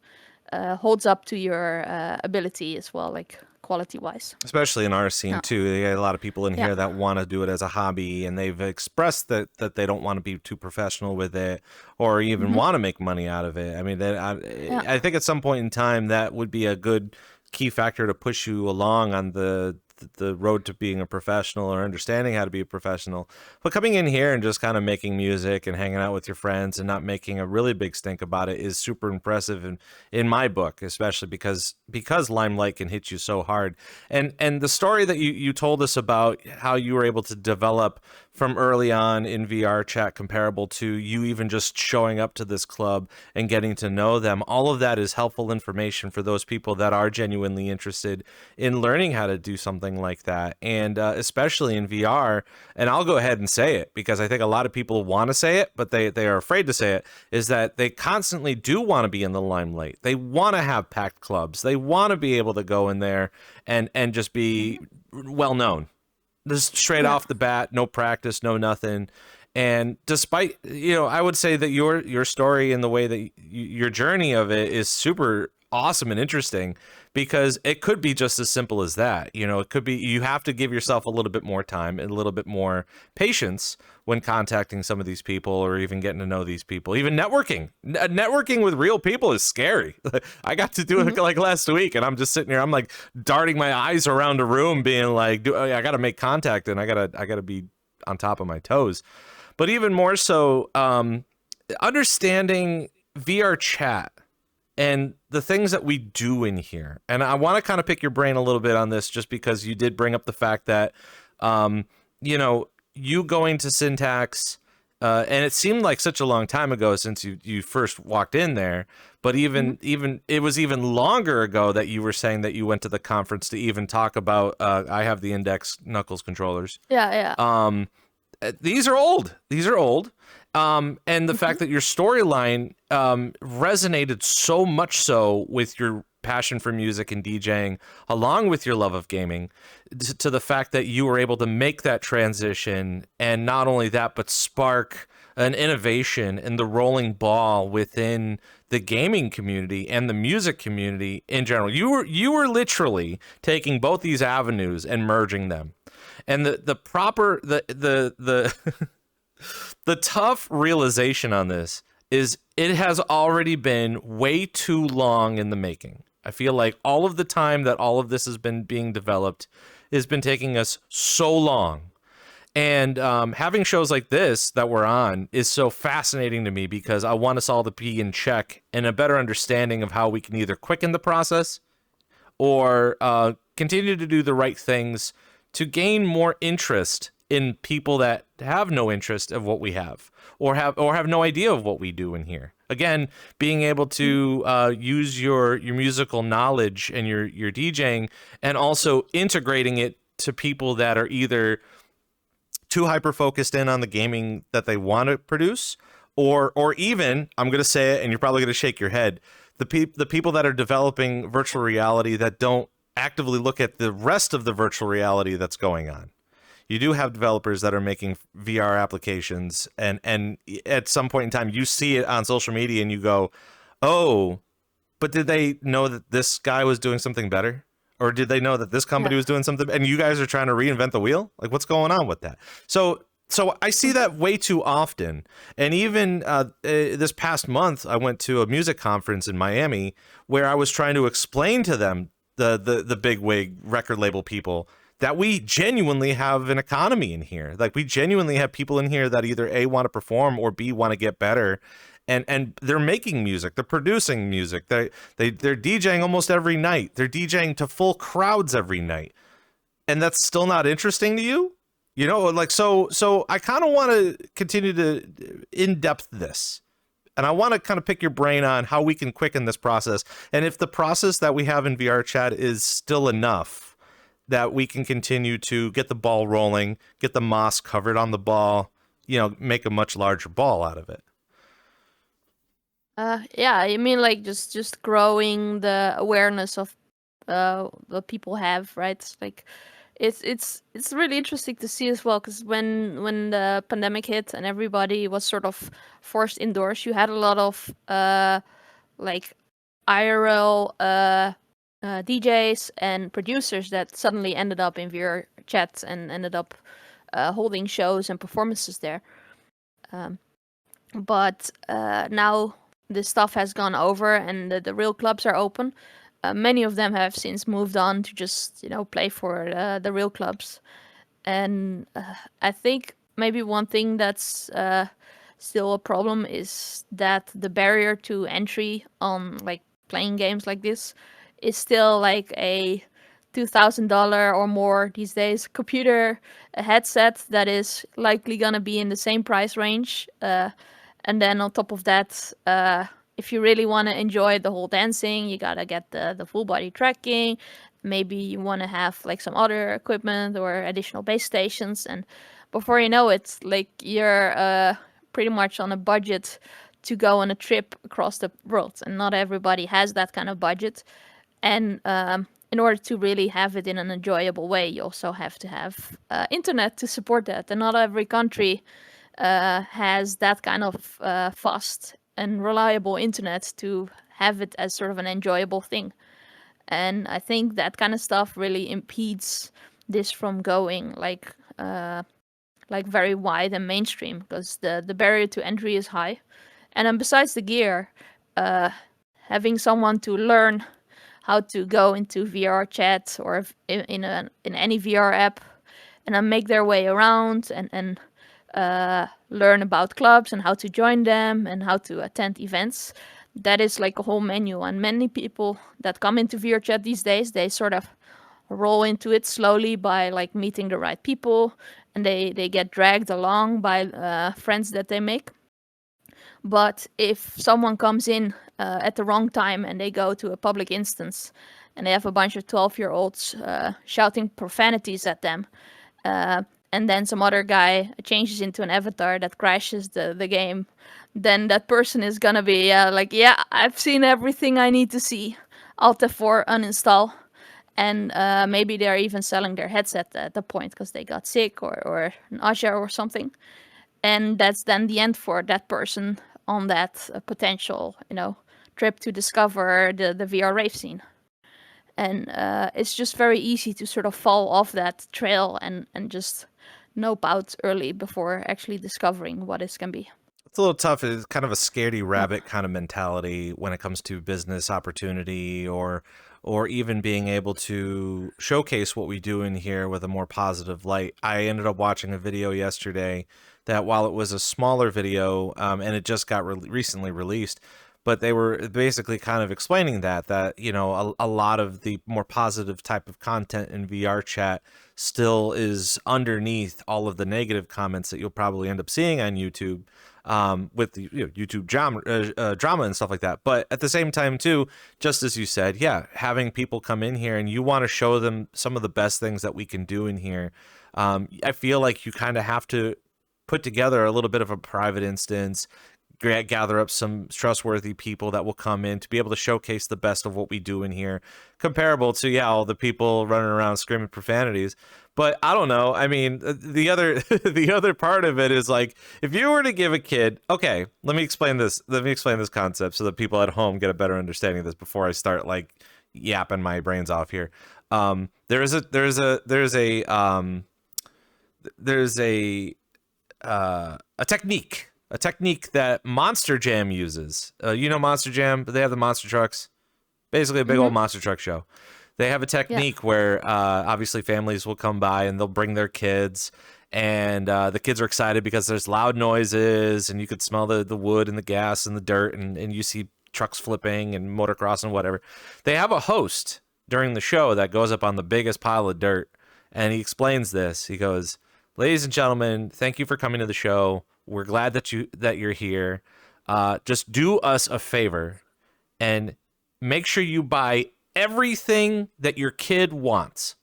holds up to your ability as well, like quality wise. Especially in our scene Yeah. too. They got a lot of people in Yeah. here that want to do it as a hobby, and they've expressed that they don't want to be too professional with it or even want to make money out of it. I mean, I think at some point in time that would be a good key factor to push you along on the road to being a professional or understanding how to be a professional. But coming in here and just kind of making music and hanging out with your friends and not making a really big stink about it is super impressive in my book, especially because Limelight can hit you so hard. And the story that you told us about how you were able to develop from early on in VRChat comparable to you even just showing up to this club and getting to know them, all of that is helpful information for those people that are genuinely interested in learning how to do something like that. And especially in VR, and I'll go ahead and say it because I think a lot of people want to say it, but they are afraid to say it, is that they constantly do want to be in the limelight. They want to have packed clubs. They want to be able to go in there and just be well known. Just straight off the bat, no practice, no nothing. And despite, I would say that your story and the way that your journey of it is super awesome and interesting, because it could be just as simple as that. It could be you have to give yourself a little bit more time and a little bit more patience when contacting some of these people or even getting to know these people. Even networking with real people is scary. I got to do it like last week, and I'm just sitting here, I'm like darting my eyes around a room being like, I got to make contact and I got to be on top of my toes. But even more so, understanding VRChat and the things that we do in here. And I want to kind of pick your brain a little bit on this, just because you did bring up the fact that, you going to Syntax, and it seemed like such a long time ago since you first walked in there, but even it was even longer ago that you were saying that you went to the conference to even talk about, I have the Index Knuckles controllers. Yeah. These are old. And the fact that your storyline resonated so much so with your passion for music and DJing, along with your love of gaming, to the fact that you were able to make that transition, and not only that, but spark an innovation in the rolling ball within the gaming community and the music community in general. You were literally taking both these avenues and merging them. And the tough realization on this is it has already been way too long in the making. I feel like all of the time that all of this has been being developed has been taking us so long. And having shows like this that we're on is so fascinating to me, because I want us all to be in check and a better understanding of how we can either quicken the process or continue to do the right things to gain more interest in people that have no interest of what we have, or have no idea of what we do in here. Again, being able to use your musical knowledge and your DJing, and also integrating it to people that are either too hyper focused in on the gaming that they want to produce, or even, I'm going to say it and you're probably going to shake your head, the people that are developing virtual reality that don't actively look at the rest of the virtual reality that's going on. You do have developers that are making VR applications, and at some point in time, you see it on social media and you go, oh, but did they know that this guy was doing something better? Or did they know that this company was doing something? And you guys are trying to reinvent the wheel? Like, what's going on with that? So I see that way too often. And even this past month, I went to a music conference in Miami where I was trying to explain to them, the big wig record label people, that we genuinely have an economy in here. Like, we genuinely have people in here that either A, want to perform, or B, want to get better. And they're making music, they're producing music, they're DJing almost every night. They're DJing to full crowds every night. And that's still not interesting to you? Like, so I kind of want to continue to in-depth this. And I want to kind of pick your brain on how we can quicken this process. And if the process that we have in VRChat is still enough, that we can continue to get the ball rolling, get the moss covered on the ball, make a much larger ball out of it. Yeah, I mean, like just growing the awareness of what people have, right? It's like it's really interesting to see as well, because when the pandemic hit and everybody was sort of forced indoors, you had a lot of like IRL DJs and producers that suddenly ended up in VR chats and ended up holding shows and performances there. But now this stuff has gone over and the real clubs are open. Many of them have since moved on to just play for the real clubs. And I think maybe one thing that's still a problem is that the barrier to entry on like playing games like this is still like a $2,000 or more these days computer, a headset that is likely gonna be in the same price range, and then on top of that, if you really want to enjoy the whole dancing, you gotta get the full body tracking. Maybe you want to have like some other equipment or additional base stations, and before you know it, like you're pretty much on a budget to go on a trip across the world, and not everybody has that kind of budget. And in order to really have it in an enjoyable way, you also have to have internet to support that, and not every country has that kind of fast and reliable internet to have it as sort of an enjoyable thing. And I think that kind of stuff really impedes this from going like very wide and mainstream, because the barrier to entry is high. And then besides the gear, having someone to learn how to go into VRChat or in any VR app and then make their way around and learn about clubs and how to join them and how to attend events. That is like a whole menu, and many people that come into VRChat these days, they sort of roll into it slowly by like meeting the right people, and they get dragged along by friends that they make. But if someone comes in at the wrong time and they go to a public instance and they have a bunch of 12-year-olds shouting profanities at them, and then some other guy changes into an avatar that crashes the game, then that person is gonna be like, yeah, I've seen everything I need to see. Alt F4, uninstall. And maybe they're even selling their headset at the point because they got sick or nausea or something. And that's then the end for that person on that potential, trip to discover the VR rave scene. And it's just very easy to sort of fall off that trail and just nope out early before actually discovering what this can be. It's a little tough. It's kind of a scaredy rabbit kind of mentality when it comes to business opportunity or even being able to showcase what we do in here with a more positive light. I ended up watching a video yesterday that, while it was a smaller video and it just got recently released, but they were basically kind of explaining that a lot of the more positive type of content in VRChat still is underneath all of the negative comments that you'll probably end up seeing on YouTube. With the YouTube drama and stuff like that. But at the same time too, just as you said, yeah, having people come in here and you want to show them some of the best things that we can do in here. I feel like you kind of have to put together a little bit of a private instance, gather up some trustworthy people that will come in to be able to showcase the best of what we do in here, comparable to all the people running around screaming profanities. But I don't know. I mean, the other part of it is like, if you were to give a kid, okay, let me explain this concept so that people at home get a better understanding of this before I start like yapping my brains off here. There's a technique that Monster Jam uses. Monster Jam, they have the monster trucks, basically a big old monster truck show. They have a technique where obviously families will come by and they'll bring their kids, and the kids are excited because there's loud noises and you could smell the wood and the gas and the dirt, and you see trucks flipping and motocross and whatever. They have a host during the show that goes up on the biggest pile of dirt, and he explains this. He goes, "Ladies and gentlemen, thank you for coming to the show. We're glad that you're here. Just do us a favor and make sure you buy everything that your kid wants.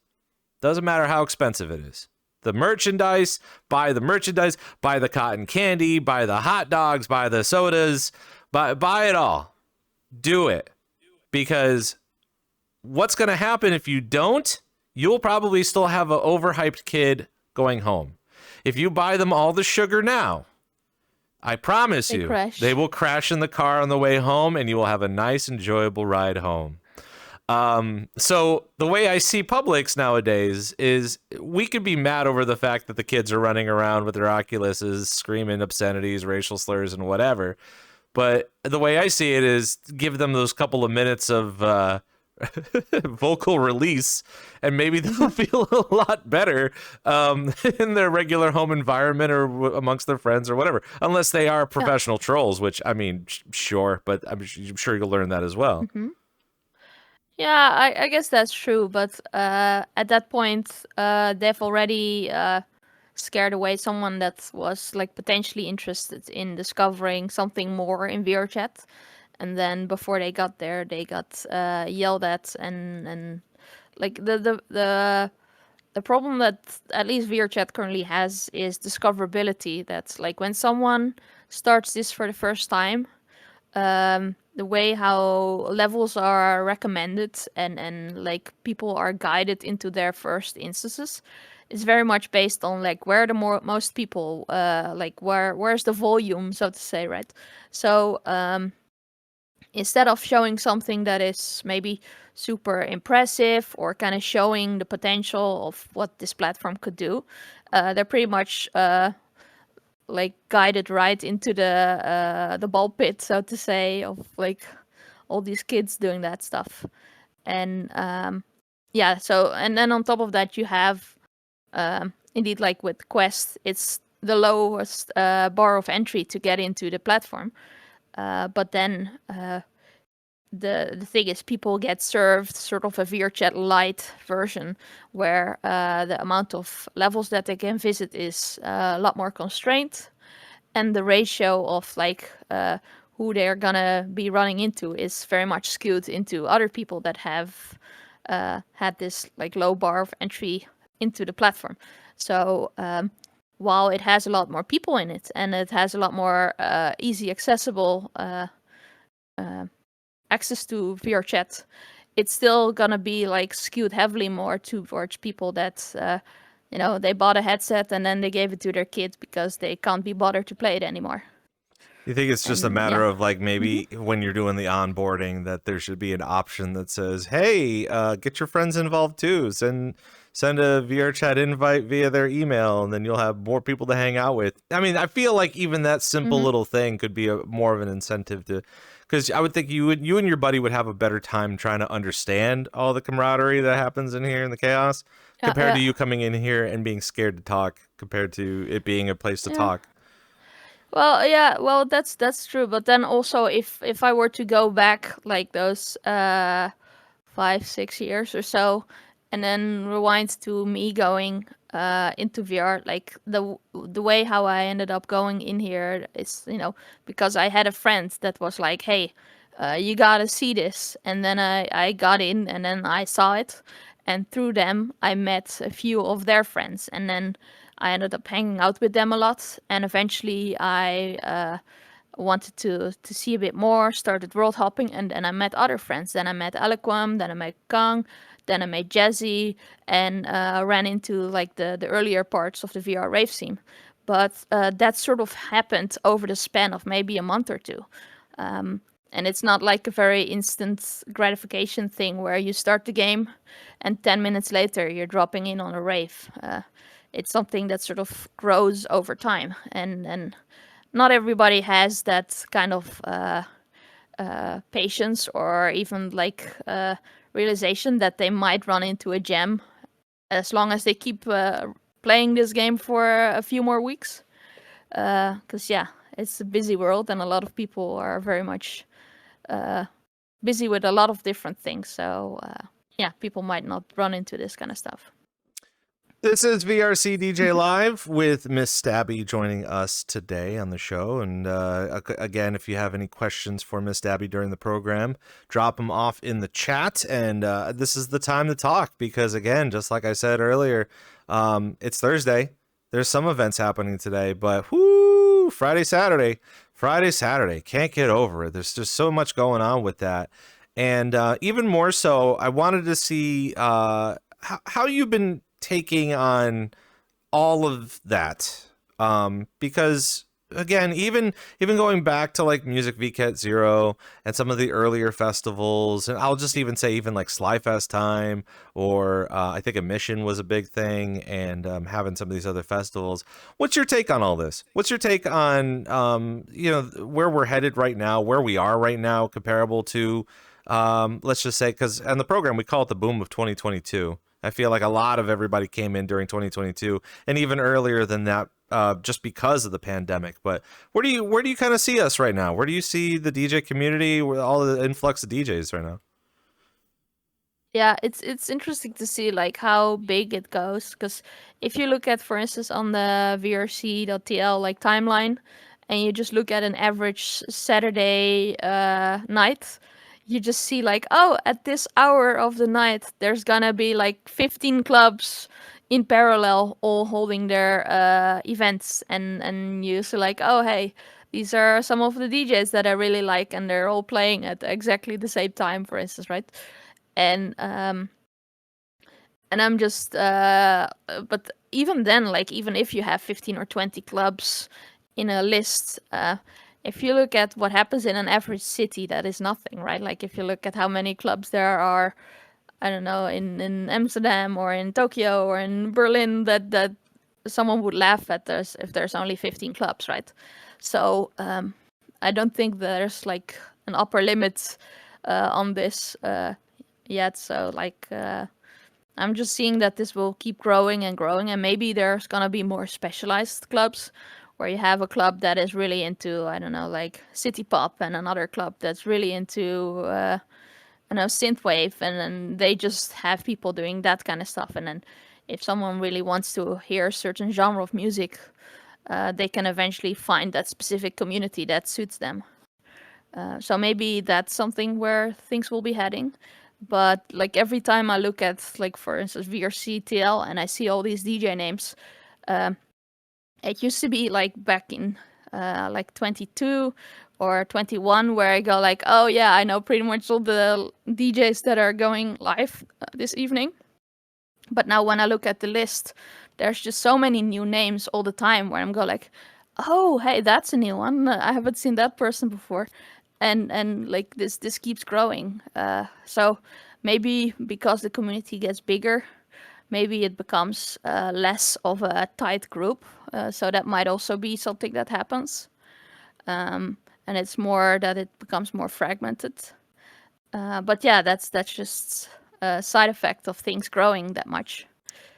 Doesn't matter how expensive it is. the merchandise, buy the cotton candy, buy the hot dogs, buy the sodas, buy it all. Do it. Because what's going to happen if you don't, you'll probably still have an overhyped kid going home. If you buy them all the sugar now, I promise they will crash in the car on the way home, and you will have a nice, enjoyable ride home. So the way I see Publix nowadays is we could be mad over the fact that the kids are running around with their Oculuses, screaming obscenities, racial slurs, and whatever. But the way I see it is give them those couple of minutes of vocal release, and maybe they'll feel a lot better in their regular home environment or amongst their friends or whatever, unless they are professional trolls, which, I mean, sure, but I'm sure you'll learn that as well. Mm-hmm. Yeah, I guess that's true, but at that point, they've already scared away someone that was like potentially interested in discovering something more in VRChat. And then before they got there, they got yelled at, and like the problem that at least VRChat currently has is discoverability. That's like when someone starts this for the first time, the way how levels are recommended and like people are guided into their first instances is very much based on like where the most people like where's the volume, so to say, right? So instead of showing something that is maybe super impressive or kind of showing the potential of what this platform could do, they're pretty much like guided right into the ball pit, so to say, of like all these kids doing that stuff. And yeah, so and then on top of that you have indeed, like with Quest, it's the lowest bar of entry to get into the platform. But then the thing is, people get served sort of a VRChat Lite version where the amount of levels that they can visit is a lot more constrained, and the ratio of like who they're gonna be running into is very much skewed into other people that have had this like low bar of entry into the platform. So while it has a lot more people in it and it has a lot more easy accessible access to VRChat, it's still gonna be like skewed heavily more towards people that you know, they bought a headset and then they gave it to their kids because they can't be bothered to play it anymore. You think it's just a matter of like maybe when you're doing the onboarding that there should be an option that says, hey, get your friends involved too. Send a VRChat invite via their email, and then you'll have more people to hang out with. I mean, I feel like even that simple little thing could be more of an incentive to, because I would think you and your buddy would have a better time trying to understand all the camaraderie that happens in here in the chaos compared to you coming in here and being scared to talk compared to it being a place to talk. Well, yeah, well, that's true. But then also, if I were to go back like those 5-6 years or so, and then rewind to me going into VR, like the way how I ended up going in here is, you know, because I had a friend that was like, hey, you gotta see this, and then I got in, and then I saw it, and through them I met a few of their friends, and then I ended up hanging out with them a lot, and eventually I wanted to see a bit more, started world hopping, and then I met other friends. Then I met Aliquam, then I met Kang, then I met Jazzy, and ran into like the earlier parts of the VR rave scene. But that sort of happened over the span of maybe a month or two. And it's not like a very instant gratification thing where you start the game and 10 minutes later you're dropping in on a rave. It's something that sort of grows over time, and not everybody has that kind of patience or even like realization that they might run into a gem as long as they keep playing this game for a few more weeks. Because yeah, it's a busy world and a lot of people are very much busy with a lot of different things. So yeah, people might not run into this kind of stuff. This is VRCDJ Live with Miss Stabby joining us today on the show. And again, if you have any questions for Miss Stabby during the program, drop them off in the chat. And this is the time to talk because, again, just like I said earlier, it's Thursday. There's some events happening today, but whoo, Friday, Saturday. Can't get over it. There's just so much going on with that. And even more so, I wanted to see how you've been taking on all of that, because again, even going back to like Music VKet 0 and some of the earlier festivals, and I'll just even say even like Slyfest time, or I think Emission was a big thing, and having some of these other festivals. What's your take on all this? What's your take on where we're headed right now, where we are right now, comparable to let's just say, because on the program we call it the boom of 2022. I feel like a lot of everybody came in during 2022 and even earlier than that, just because of the pandemic. But where do you kind of see us right now? Where do you see the DJ community with all the influx of DJs right now? Yeah, it's interesting to see like how big it goes, because if you look at, for instance, on the VRC.TL like timeline, and you just look at an average Saturday night, you just see like, oh, at this hour of the night, there's gonna be like 15 clubs in parallel, all holding their events, and you see like, oh, hey, these are some of the DJs that I really like, and they're all playing at exactly the same time, for instance, right? And I'm just but even then, like, even if you have 15 or 20 clubs in a list, if you look at what happens in an average city, that is nothing, right? Like, if you look at how many clubs there are, I don't know, in Amsterdam or in Tokyo or in Berlin, that someone would laugh at this if there's only 15 clubs, right? So I don't think there's like an upper limit on this yet. So like I'm just seeing that this will keep growing and growing, and maybe there's gonna be more specialized clubs where you have a club that is really into, I don't know, like city pop, and another club that's really into synthwave, and then they just have people doing that kind of stuff. And then if someone really wants to hear a certain genre of music, they can eventually find that specific community that suits them. So maybe that's something where things will be heading. But like every time I look at, like, for instance, VRCTL, and I see all these DJ names, it used to be like back in like 22 or 21 where I go like, oh yeah, I know pretty much all the DJs that are going live this evening. But now when I look at the list, there's just so many new names all the time where I'm go like, oh, hey, that's a new one. I haven't seen that person before. And like this keeps growing. So maybe because the community gets bigger, maybe it becomes less of a tight group. So that might also be something that happens. And it's more that it becomes more fragmented. But yeah, that's just a side effect of things growing that much.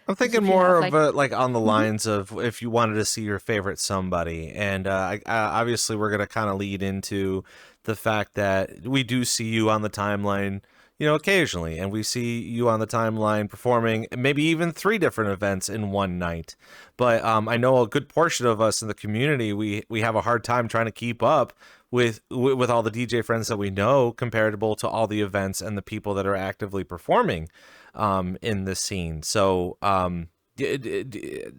I'm thinking more of like on the lines of if you wanted to see your favorite somebody, and obviously we're gonna kind of lead into the fact that we do see you on the timeline, occasionally, and we see you on the timeline performing maybe even 3 different events in one night. But I know a good portion of us in the community, we have a hard time trying to keep up with all the DJ friends that we know, comparable to all the events and the people that are actively performing in this scene. So do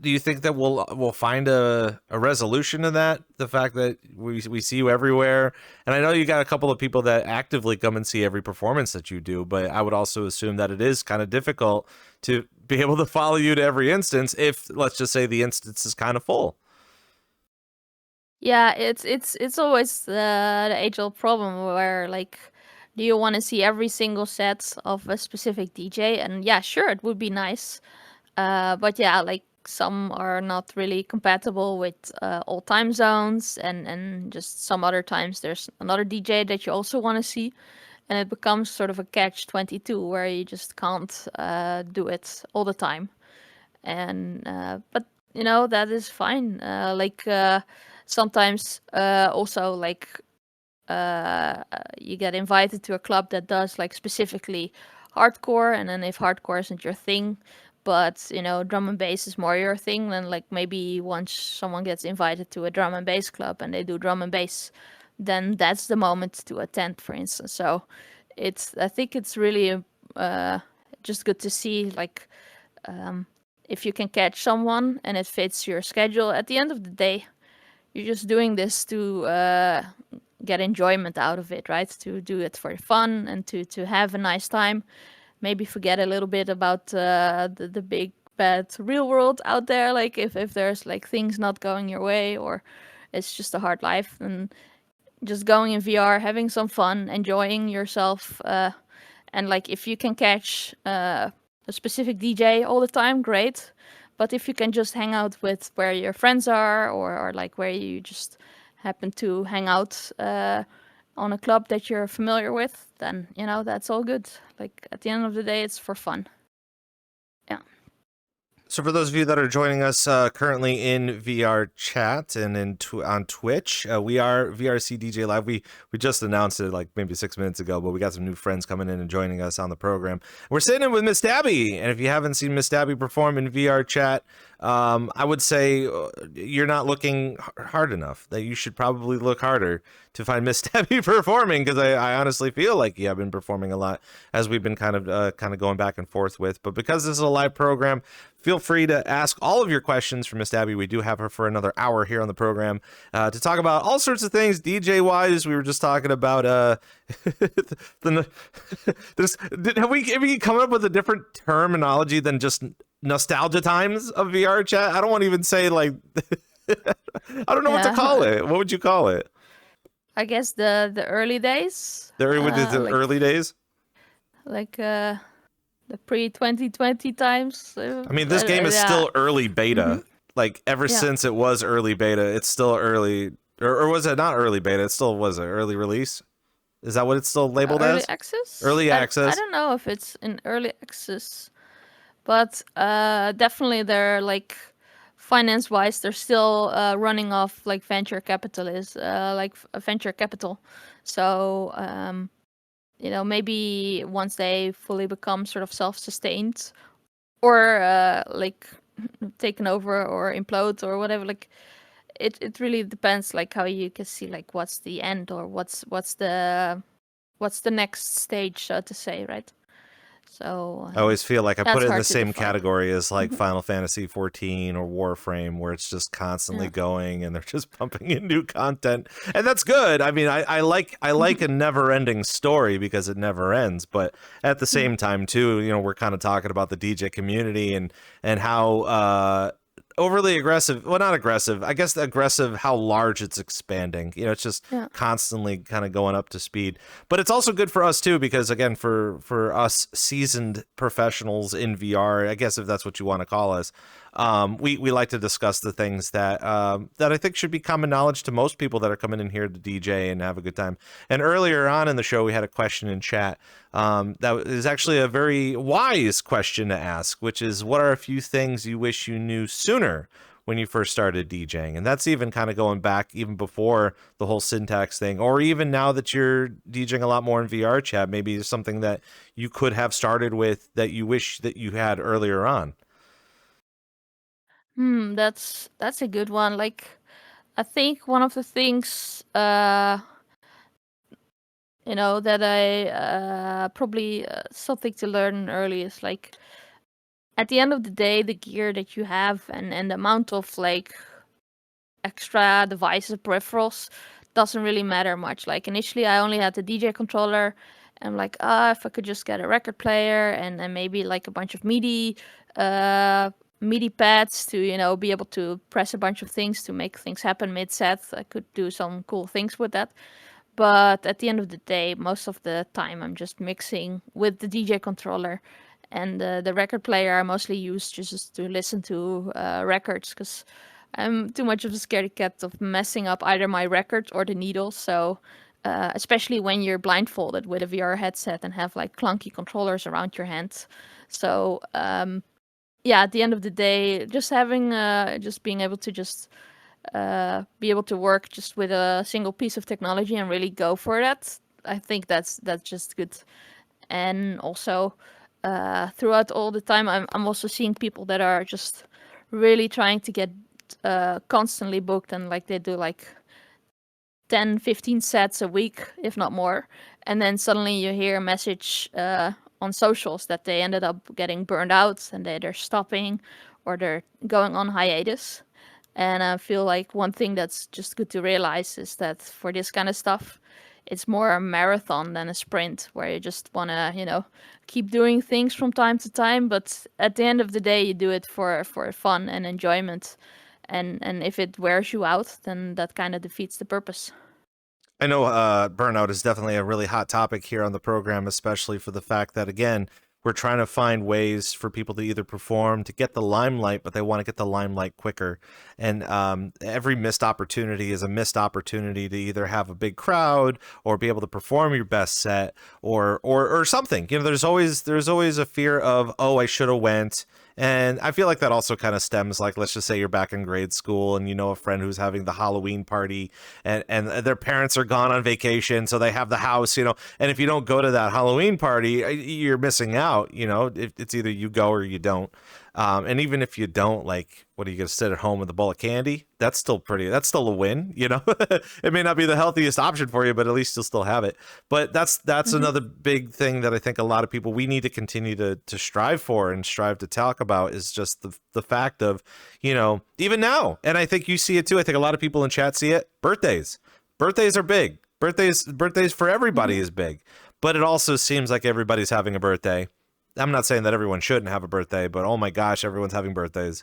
you think that we'll find a resolution to that? The fact that we see you everywhere, and I know you got a couple of people that actively come and see every performance that you do, but I would also assume that it is kind of difficult to be able to follow you to every instance if, let's just say, the instance is kind of full. Yeah, it's always the age-old problem where, like, do you want to see every single set of a specific DJ? And yeah, sure, it would be nice. But yeah, like, some are not really compatible with all time zones, and just some other times there's another DJ that you also want to see, and it becomes sort of a catch-22 where you just can't do it all the time. And but that is fine. Sometimes also, like, you get invited to a club that does like specifically hardcore, and then if hardcore isn't your thing, but you know, drum and bass is more your thing. Then like maybe once someone gets invited to a drum and bass club and they do drum and bass, then that's the moment to attend, for instance. So I think it's really just good to see, like, if you can catch someone and it fits your schedule. At the end of the day, you're just doing this to get enjoyment out of it, right? To do it for fun and to have a nice time. Maybe forget a little bit about the big bad real world out there. Like if there's like things not going your way, or it's just a hard life, and just going in VR, having some fun, enjoying yourself, and like if you can catch a specific DJ all the time, great. But if you can just hang out with where your friends are, or like where you just happen to hang out on a club that you're familiar with, then you know that's all good. Like at the end of the day, it's for fun. Yeah. So for those of you that are joining us currently in VRChat and on Twitch, we are VRCDJLIVE. We just announced it like maybe 6 minutes ago, but we got some new friends coming in and joining us on the program. We're sitting in with Miss Stabby, and if you haven't seen Miss Stabby perform in VRChat, I would say you're not looking hard enough. That you should probably look harder to find Miss Stabby performing, because I honestly feel like you have been performing a lot as we've been kind of going back and forth with. But because this is a live program, feel free to ask all of your questions for Miss Stabby. We do have her for another hour here on the program to talk about all sorts of things DJ wise. We were just talking about have we come up with a different terminology than just nostalgia times of VR chat? I don't want to even say like I don't know what to call it. What would you call it? I guess the early days. The like, early days? Like the pre-2020 times. I mean, this game is still early beta. Mm-hmm. Like ever since it was early beta, it's still early. Or was it not early beta? It still was an early release. Is that what it's still labeled as? Early access? Early access. I don't know if it's in early access, but definitely they're like finance-wise, they're still running off like venture capital. So you know, maybe once they fully become sort of self-sustained, or like taken over or implode or whatever, like it really depends, like how you can see like what's the end, or what's the next stage, so to say, right? So I always feel like I put it in the same category as like Final Fantasy 14 or Warframe, where it's just constantly going and they're just pumping in new content, and that's good. I mean, I like a never-ending story because it never ends, but at the same time too, you know, we're kind of talking about the DJ community and how overly aggressive, well, not aggressive, I guess aggressive, how large it's expanding. You know, it's just constantly kind of going up to speed. But it's also good for us too, because again, for us seasoned professionals in VR, I guess if that's what you want to call us, we like to discuss the things that I think should be common knowledge to most people that are coming in here to DJ and have a good time. And earlier on in the show, we had a question in chat that is actually a very wise question to ask, which is, what are a few things you wish you knew sooner when you first started DJing? And that's even kind of going back even before the whole syntax thing, or even now that you're DJing a lot more in VR chat, maybe something that you could have started with that you wish that you had earlier on. That's a good one. Like, I think one of the things, you know, that I probably something to learn early is like, at the end of the day, the gear that you have and the amount of like extra devices, peripherals, doesn't really matter much. Like initially, I only had the DJ controller. And I'm like, if I could just get a record player and maybe like a bunch of MIDI pads to, you know, be able to press a bunch of things to make things happen mid-set. I could do some cool things with that. But at the end of the day, most of the time I'm just mixing with the DJ controller. And the record player I mostly use just to listen to records, because I'm too much of a scaredy cat of messing up either my records or the needle. So especially when you're blindfolded with a VR headset and have like clunky controllers around your hands. So yeah, at the end of the day, just having just being able to just be able to work just with a single piece of technology and really go for that, I think that's just good. And also throughout all the time, I'm also seeing people that are just really trying to get constantly booked, and like they do like 10, 15 sets a week, if not more. And then suddenly you hear a message on socials that they ended up getting burned out and they're stopping or they're going on hiatus. And I feel like one thing that's just good to realize is that for this kind of stuff, it's more a marathon than a sprint where you just want to, keep doing things from time to time. But at the end of the day, you do it for fun and enjoyment. And if it wears you out, then that kind of defeats the purpose. I know burnout is definitely a really hot topic here on the program, especially for the fact that, again, we're trying to find ways for people to either perform, to get the limelight, but they want to get the limelight quicker. And every missed opportunity is a missed opportunity to either have a big crowd or be able to perform your best set or something. There's always a fear of, oh, I should have went. And I feel like that also kind of stems, like, let's just say you're back in grade school and you know a friend who's having the Halloween party and their parents are gone on vacation, so they have the house, and if you don't go to that Halloween party, you're missing out, it's either you go or you don't. And even if you don't, like, what are you going to sit at home with a bowl of candy? That's still a win, It may not be the healthiest option for you, but at least you'll still have it. But that's another big thing that I think a lot of people, we need to continue to strive for and strive to talk about is just the fact of, even now, and I think you see it too. I think a lot of people in chat see it. Birthdays are big. Birthdays for everybody is big, but it also seems like everybody's having a birthday. I'm not saying that everyone shouldn't have a birthday, but oh my gosh, everyone's having birthdays.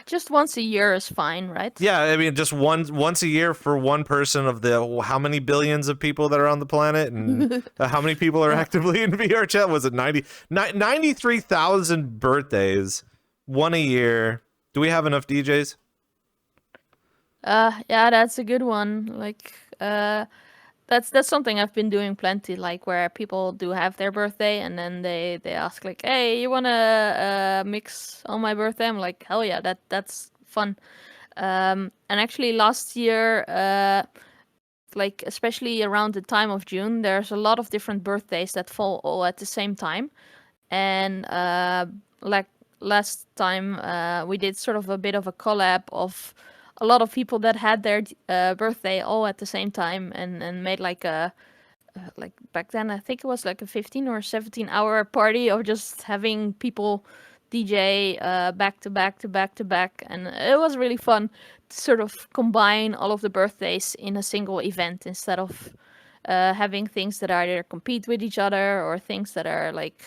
Just once a year is fine, right? Yeah, I mean, just once a year for one person of the how many billions of people that are on the planet, and how many people are actively in VRChat? Was it 93,000 birthdays, one a year? Do we have enough DJs? Yeah, that's a good one. Like, that's something I've been doing plenty, like where people do have their birthday and then they ask like, hey, you wanna mix on my birthday? I'm like, hell yeah, that's fun. And actually last year, like especially around the time of June, there's a lot of different birthdays that fall all at the same time. And like last time, we did sort of a bit of a collab of a lot of people that had their birthday all at the same time and made like a like back then I think it was like a 15 or 17 hour party of just having people DJ back to back to back to back, and it was really fun to sort of combine all of the birthdays in a single event instead of having things that either compete with each other or things that are like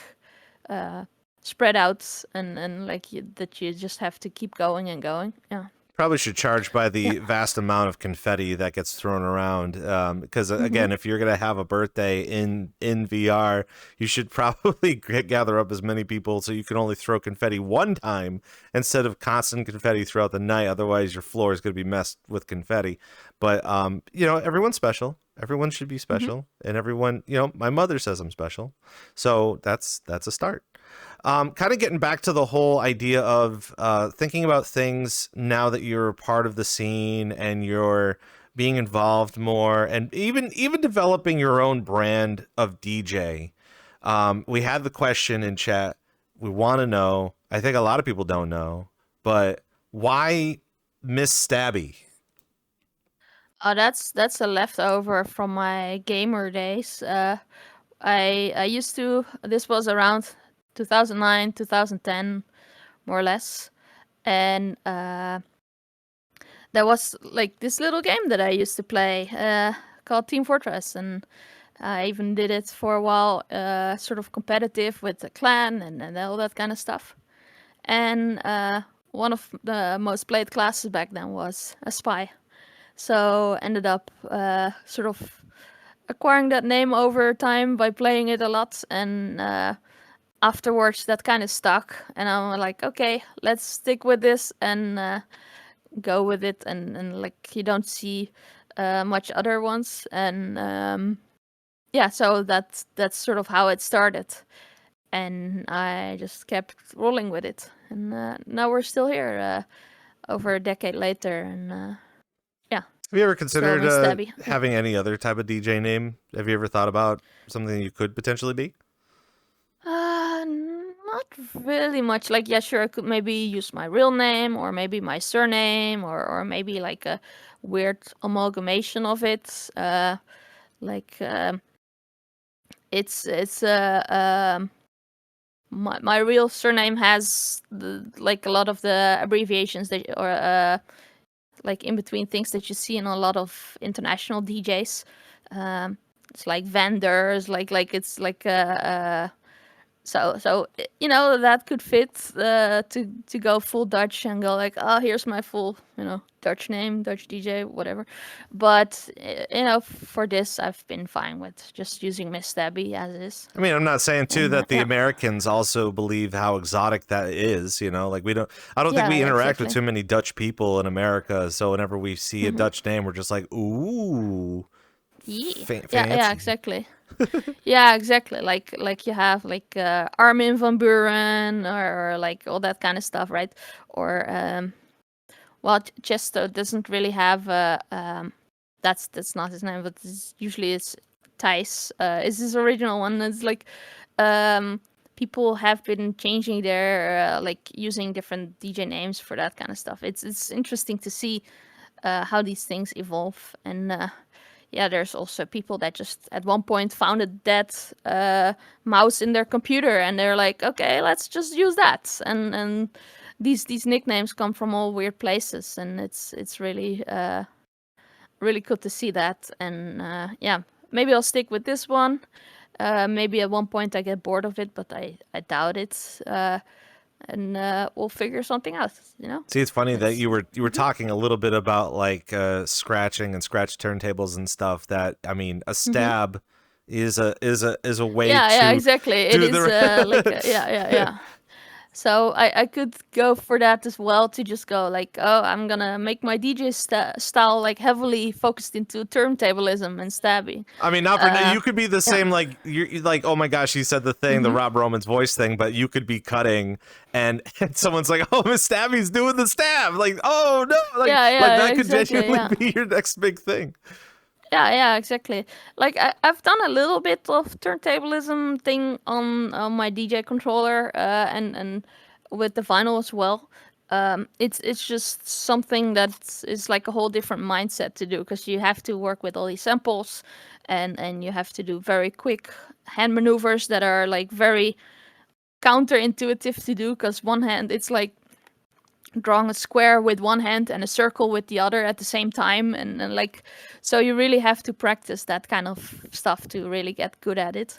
spread out and like that you just have to keep going and going. Yeah. Probably should charge by the vast amount of confetti that gets thrown around. Because again, if you're gonna have a birthday in VR, you should probably gather up as many people so you can only throw confetti one time instead of constant confetti throughout the night. Otherwise, your floor is gonna be messed with confetti. But everyone's special. Everyone should be special, and everyone, my mother says I'm special, so that's a start. Kind of getting back to the whole idea of thinking about things now that you're a part of the scene and you're being involved more, and even developing your own brand of DJ. We had the question in chat. We want to know. I think a lot of people don't know, but why Miss Stabby? Oh, that's a leftover from my gamer days. I used to. This was around 2009, 2010, more or less, and there was like this little game that I used to play called Team Fortress, and I even did it for a while, sort of competitive with the clan and all that kind of stuff. And one of the most played classes back then was a spy. So ended up sort of acquiring that name over time by playing it a lot, and afterwards that kind of stuck, and I'm like, okay, let's stick with this and go with it, and like you don't see much other ones, and yeah, so that's sort of how it started, and I just kept rolling with it, and now we're still here over a decade later, and yeah. Have you ever considered Miss Stabby. having any other type of DJ name? Have you ever thought about something you could potentially be? not really much. Like, yeah, sure, I could maybe use my real name or maybe my surname or maybe like a weird amalgamation of it. Like, it's my real surname has like a lot of the abbreviations that or like in between things that you see in a lot of international DJs. It's like vendors, like it's like so you know that could fit to go full Dutch and go like, oh, here's my full Dutch name, Dutch DJ, whatever. But for this I've been fine with just using Miss Stabby as is. I mean, I'm not saying too that the yeah. Americans also believe how exotic that is. Like I don't think we interact with too many Dutch people in America. So whenever we see a Dutch name, we're just like, ooh. Yeah, exactly. Yeah, exactly. Like you have like Armin van Buren or like all that kind of stuff, right? Or well, Chesto doesn't really have that's not his name, but usually it's Thijs. Is his original one? It's like people have been changing their like using different DJ names for that kind of stuff. It's interesting to see how these things evolve. And yeah, there's also people that just at one point found a dead mouse in their computer, and they're like, okay, let's just use that. And these nicknames come from all weird places, and it's really really cool to see that. And yeah, maybe I'll stick with this one. Maybe at one point I get bored of it, but I doubt it. And we'll figure something out. See, it's funny that you were talking a little bit about like scratching and scratch turntables and stuff. That I mean, a stab is a way to yeah, exactly. It is like yeah. So I could go for that as well, to just go like, oh, I'm gonna make my DJ style like heavily focused into turntablism and stabbing. I mean, not for you could be the same, like you're like, oh my gosh, he said the thing, the Rob Roman's voice thing, but you could be cutting and someone's like, oh, Miss Stabby's doing the stab, like, oh no, like, like that could genuinely be your next big thing. Yeah, exactly. Like I've done a little bit of turntablism thing on my DJ controller and with the vinyl as well. It's just something that is like a whole different mindset to do, because you have to work with all these samples and you have to do very quick hand maneuvers that are like very counterintuitive to do, because one hand it's like drawing a square with one hand and a circle with the other at the same time, and like, so you really have to practice that kind of stuff to really get good at it.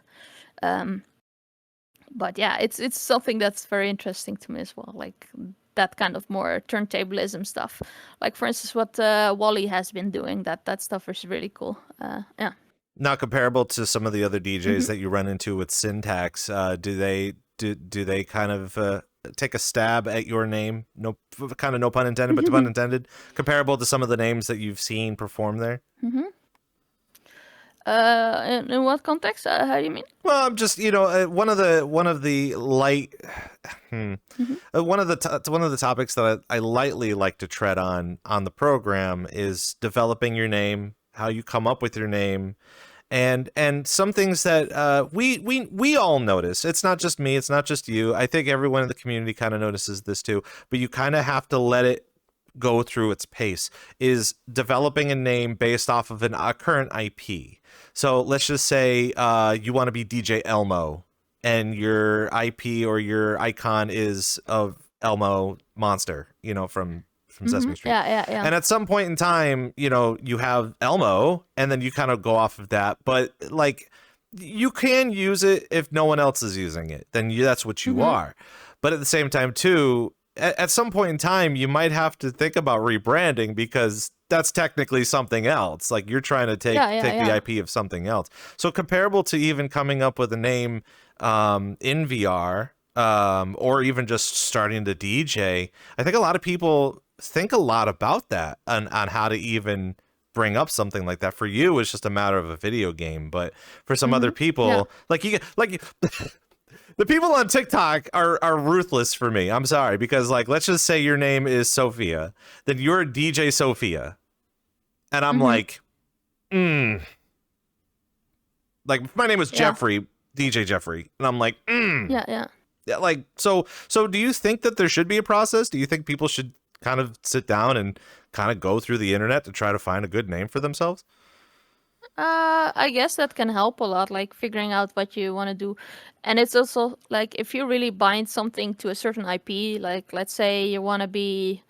But yeah, it's something that's very interesting to me as well, like that kind of more turntablism stuff. Like for instance, what Wally has been doing, that stuff is really cool. Yeah. Not comparable to some of the other DJs that you run into with syntax. Do they kind of take a stab at your name? No, kind of no pun intended, but pun intended. Comparable to some of the names that you've seen perform there. In what context? How do you mean? Well, I'm just one of the light, one of the topics that I lightly like to tread on the program is developing your name, how you come up with your name. And some things that we all notice. It's not just me. It's not just you. I think everyone in the community kind of notices this too. But you kind of have to let it go through its pace. Is developing a name based off of a current IP. So let's just say you want to be DJ Elmo, and your IP or your icon is of Elmo Monster. From Sesame Street. Yeah. And at some point in time, you have Elmo, and then you kind of go off of that. But like, you can use it if no one else is using it. Then that's what you are. But at the same time, too, at some point in time, you might have to think about rebranding, because that's technically something else. Like, you're trying to take the IP of something else. So comparable to even coming up with a name in VR, or even just starting to DJ, I think a lot of people think a lot about that on how to even bring up something like that. For you, it's just a matter of a video game, but for some other people, the people on TikTok are ruthless for me. I'm sorry, because like, let's just say your name is Sophia, then you're DJ Sophia, and I'm like, like, if my name was Jeffrey, DJ Jeffrey, and I'm like, Yeah. Yeah, like, so do you think that there should be a process? Do you think people should kind of sit down and kind of go through the internet to try to find a good name for themselves? I guess that can help a lot, like figuring out what you want to do. And it's also like if you really bind something to a certain IP, like let's say you want to be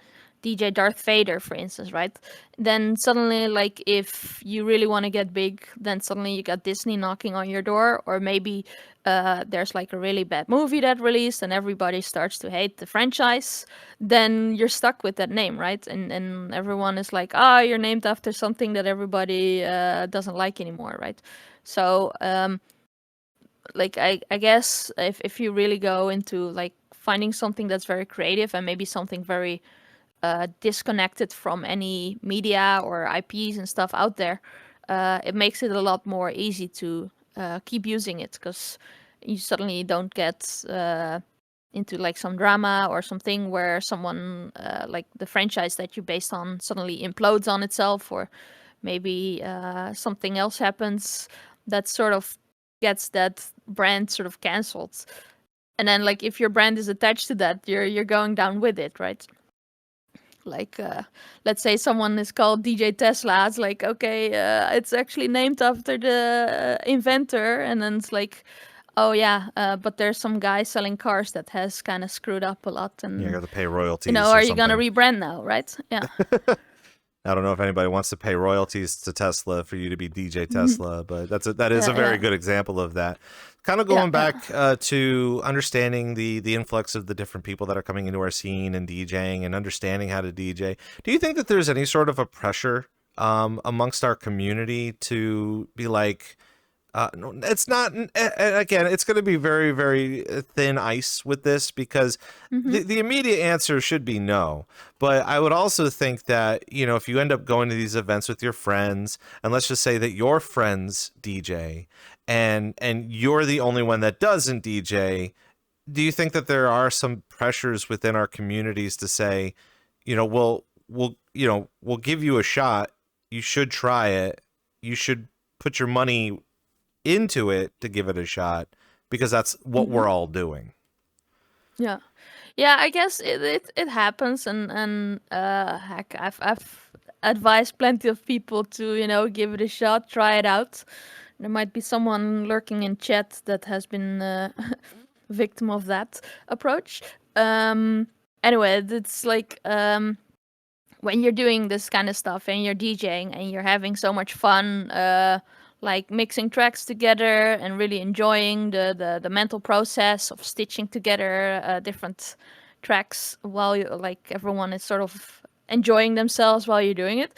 DJ Darth Vader, for instance, right? Then suddenly, like if you really want to get big, then suddenly you got Disney knocking on your door, or maybe there's like a really bad movie that released and everybody starts to hate the franchise. Then you're stuck with that name, right? And everyone is like, ah, you're named after something that everybody doesn't like anymore, right? So like I guess if you really go into like finding something that's very creative and maybe something very disconnected from any media or IPs and stuff out there, it makes it a lot more easy to keep using it, because you suddenly don't get into like some drama or something where someone like the franchise that you based on suddenly implodes on itself, or maybe something else happens that sort of gets that brand sort of cancelled. And then like if your brand is attached to that, you're going down with it, right? Like let's say someone is called DJ Tesla, it's like, okay, it's actually named after the inventor, and then it's like, oh yeah, but there's some guy selling cars that has kind of screwed up a lot, and You got to pay royalties. you know, or are you gonna something. rebrand now, right? Yeah. I don't know if anybody wants to pay royalties to Tesla for you to be DJ Tesla, but that is a very good example of that. Kind of going back to understanding the influx of the different people that are coming into our scene and DJing and understanding how to DJ. Do you think that there's any sort of a pressure amongst our community to be like, no, it's not, and again, it's going to be very, very thin ice with this, because the immediate answer should be no. But I would also think that, you know, if you end up going to these events with your friends, and let's just say that your friends DJ and you're the only one that doesn't DJ, do you think that there are some pressures within our communities to say, you know, we'll give you a shot, you should try it, you should put your money into it to give it a shot, because that's what we're all doing? Yeah, I guess it happens, and heck, I've advised plenty of people to, you know, give it a shot, try it out. There might be someone lurking in chat that has been victim of that approach. Anyway, it's like when you're doing this kind of stuff and you're DJing and you're having so much fun, like mixing tracks together and really enjoying the mental process of stitching together different tracks while you, like, everyone is sort of enjoying themselves while you're doing it.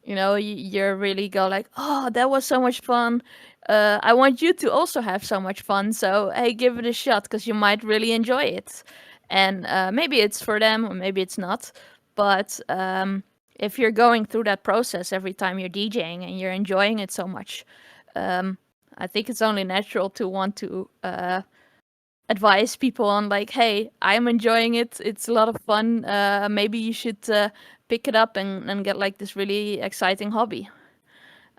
You know, you're really go like, oh, that was so much fun. I want you to also have so much fun. So hey, give it a shot, because you might really enjoy it. And maybe it's for them, or maybe it's not. But if you're going through that process every time you're DJing and you're enjoying it so much, I think it's only natural to want to advise people on like, hey, I'm enjoying it. It's a lot of fun. Maybe you should pick it up and get like this really exciting hobby.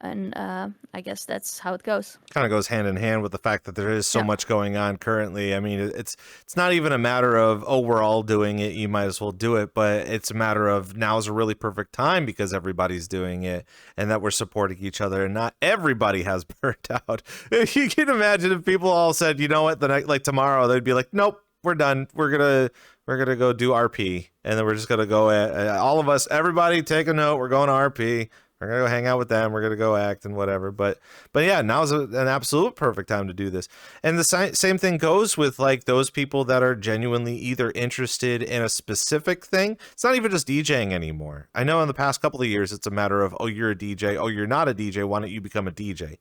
And I guess that's how it goes. Kind of goes hand in hand with the fact that there is so much going on currently. I mean, it's not even a matter of, oh, we're all doing it, you might as well do it, but it's a matter of now's a really perfect time because everybody's doing it and that we're supporting each other, and not everybody has burnt out. You can imagine if people all said, you know what, the night, like tomorrow, they'd be like, nope, we're done. We're gonna go do RP, and then we're just gonna go all of us, everybody take a note, we're going to RP. We're going to go hang out with them. We're going to go act and whatever. But yeah, now's an absolute perfect time to do this. And the same thing goes with like those people that are genuinely either interested in a specific thing. It's not even just DJing anymore. I know in the past couple of years, it's a matter of, oh, you're a DJ. Oh, you're not a DJ. Why don't you become a DJ?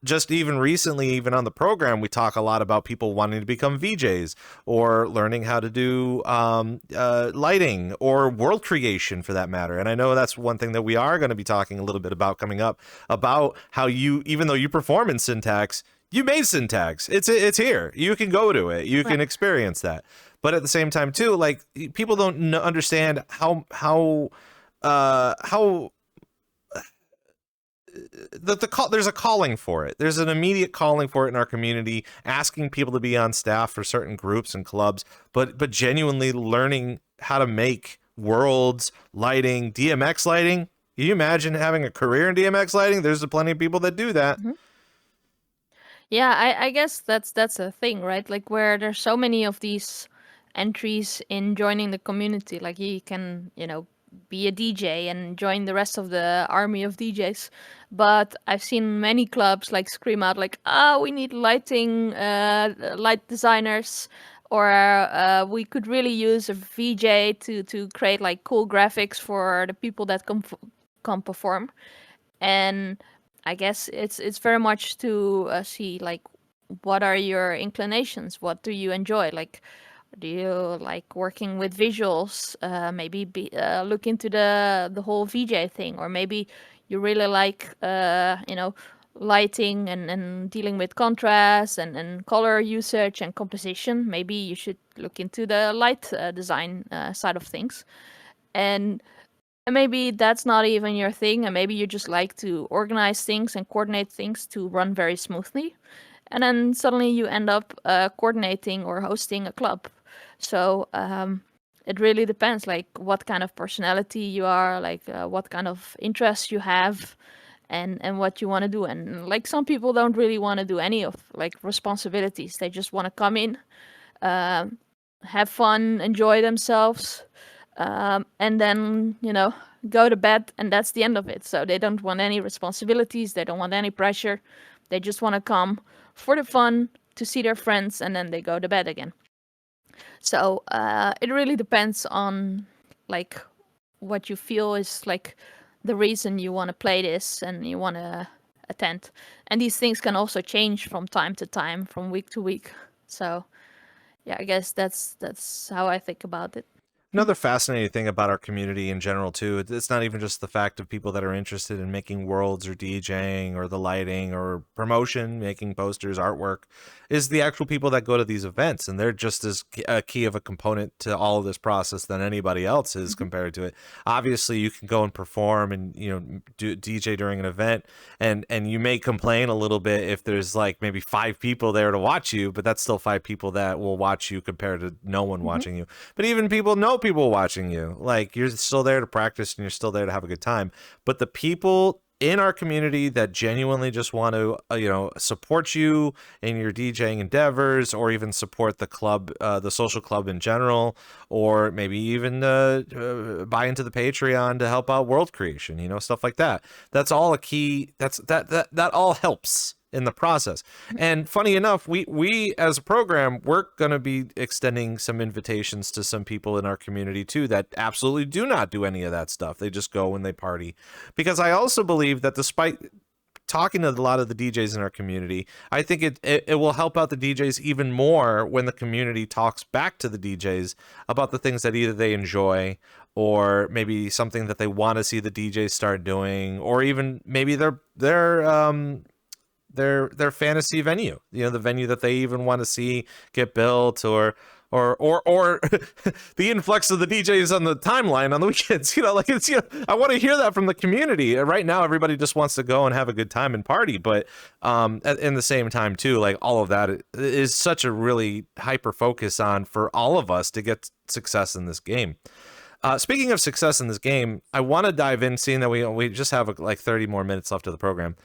Just even recently, even on the program, we talk a lot about people wanting to become VJs or learning how to do lighting or world creation for that matter. And I know that's one thing that we are going to be talking a little bit about coming up, about how you, even though you perform in Syntax, you made Syntax. It's here. You can go to it. You can experience that. But at the same time, too, like people don't understand how there's a calling for it. There's an immediate calling for it in our community, asking people to be on staff for certain groups and clubs, but genuinely learning how to make worlds, lighting, DMX lighting. Can you imagine having a career in DMX lighting? There's plenty of people that do that. Yeah, I guess that's a thing, right? Like where there's so many of these entries in joining the community. Like you can, be a DJ and join the rest of the army of DJs. But I've seen many clubs like scream out like, we need lighting, light designers, or we could really use a VJ to create like cool graphics for the people that come perform. And I guess it's very much to see like what are your inclinations, what do you enjoy, like do you like working with visuals, maybe look into the whole VJ thing, or maybe you really like lighting and dealing with contrast and color usage and composition. Maybe you should look into the light design side of things. And maybe that's not even your thing, and maybe you just like to organize things and coordinate things to run very smoothly. And then suddenly you end up coordinating or hosting a club. So it really depends, like what kind of personality you are, like what kind of interests you have, and what you want to do. And like some people don't really want to do any of like responsibilities. They just want to come in, have fun, enjoy themselves, and then go to bed, and that's the end of it. So they don't want any responsibilities, they don't want any pressure, they just want to come for the fun, to see their friends, and then they go to bed again. So it really depends on like what you feel is like the reason you want to play this and you want to attend. And these things can also change from time to time, from week to week. So yeah, I guess that's how I think about it. Another fascinating thing about our community in general, too, it's not even just the fact of people that are interested in making worlds or DJing or the lighting or promotion, making posters, artwork, is the actual people that go to these events. And they're just as key of a component to all of this process than anybody else is compared to it. Obviously, you can go and perform and, do DJ during an event, and you may complain a little bit if there's like maybe 5 people there to watch you, but that's still 5 people that will watch you compared to no one watching you. But even people know people watching you, like you're still there to practice and you're still there to have a good time. But the people in our community that genuinely just want to support you in your DJing endeavors, or even support the club, the social club in general, or maybe even buy into the Patreon to help out world creation, stuff like that, that's all a key. That all helps in the process. And funny enough, we as a program, we're going to be extending some invitations to some people in our community too that absolutely do not do any of that stuff. They just go and they party. Because I also believe that despite talking to a lot of the DJs in our community, I think it will help out the DJs even more when the community talks back to the DJs about the things that either they enjoy, or maybe something that they want to see the DJs start doing, or even maybe their fantasy venue, the venue that they even want to see get built, or the influx of the DJs on the timeline on the weekends. I want to hear that from the community. Right now, everybody just wants to go and have a good time and party, but in the same time too, like all of that is such a really hyper focus on for all of us to get success in this game. Speaking of success in this game, I want to dive in, seeing that we just have like 30 more minutes left of the program.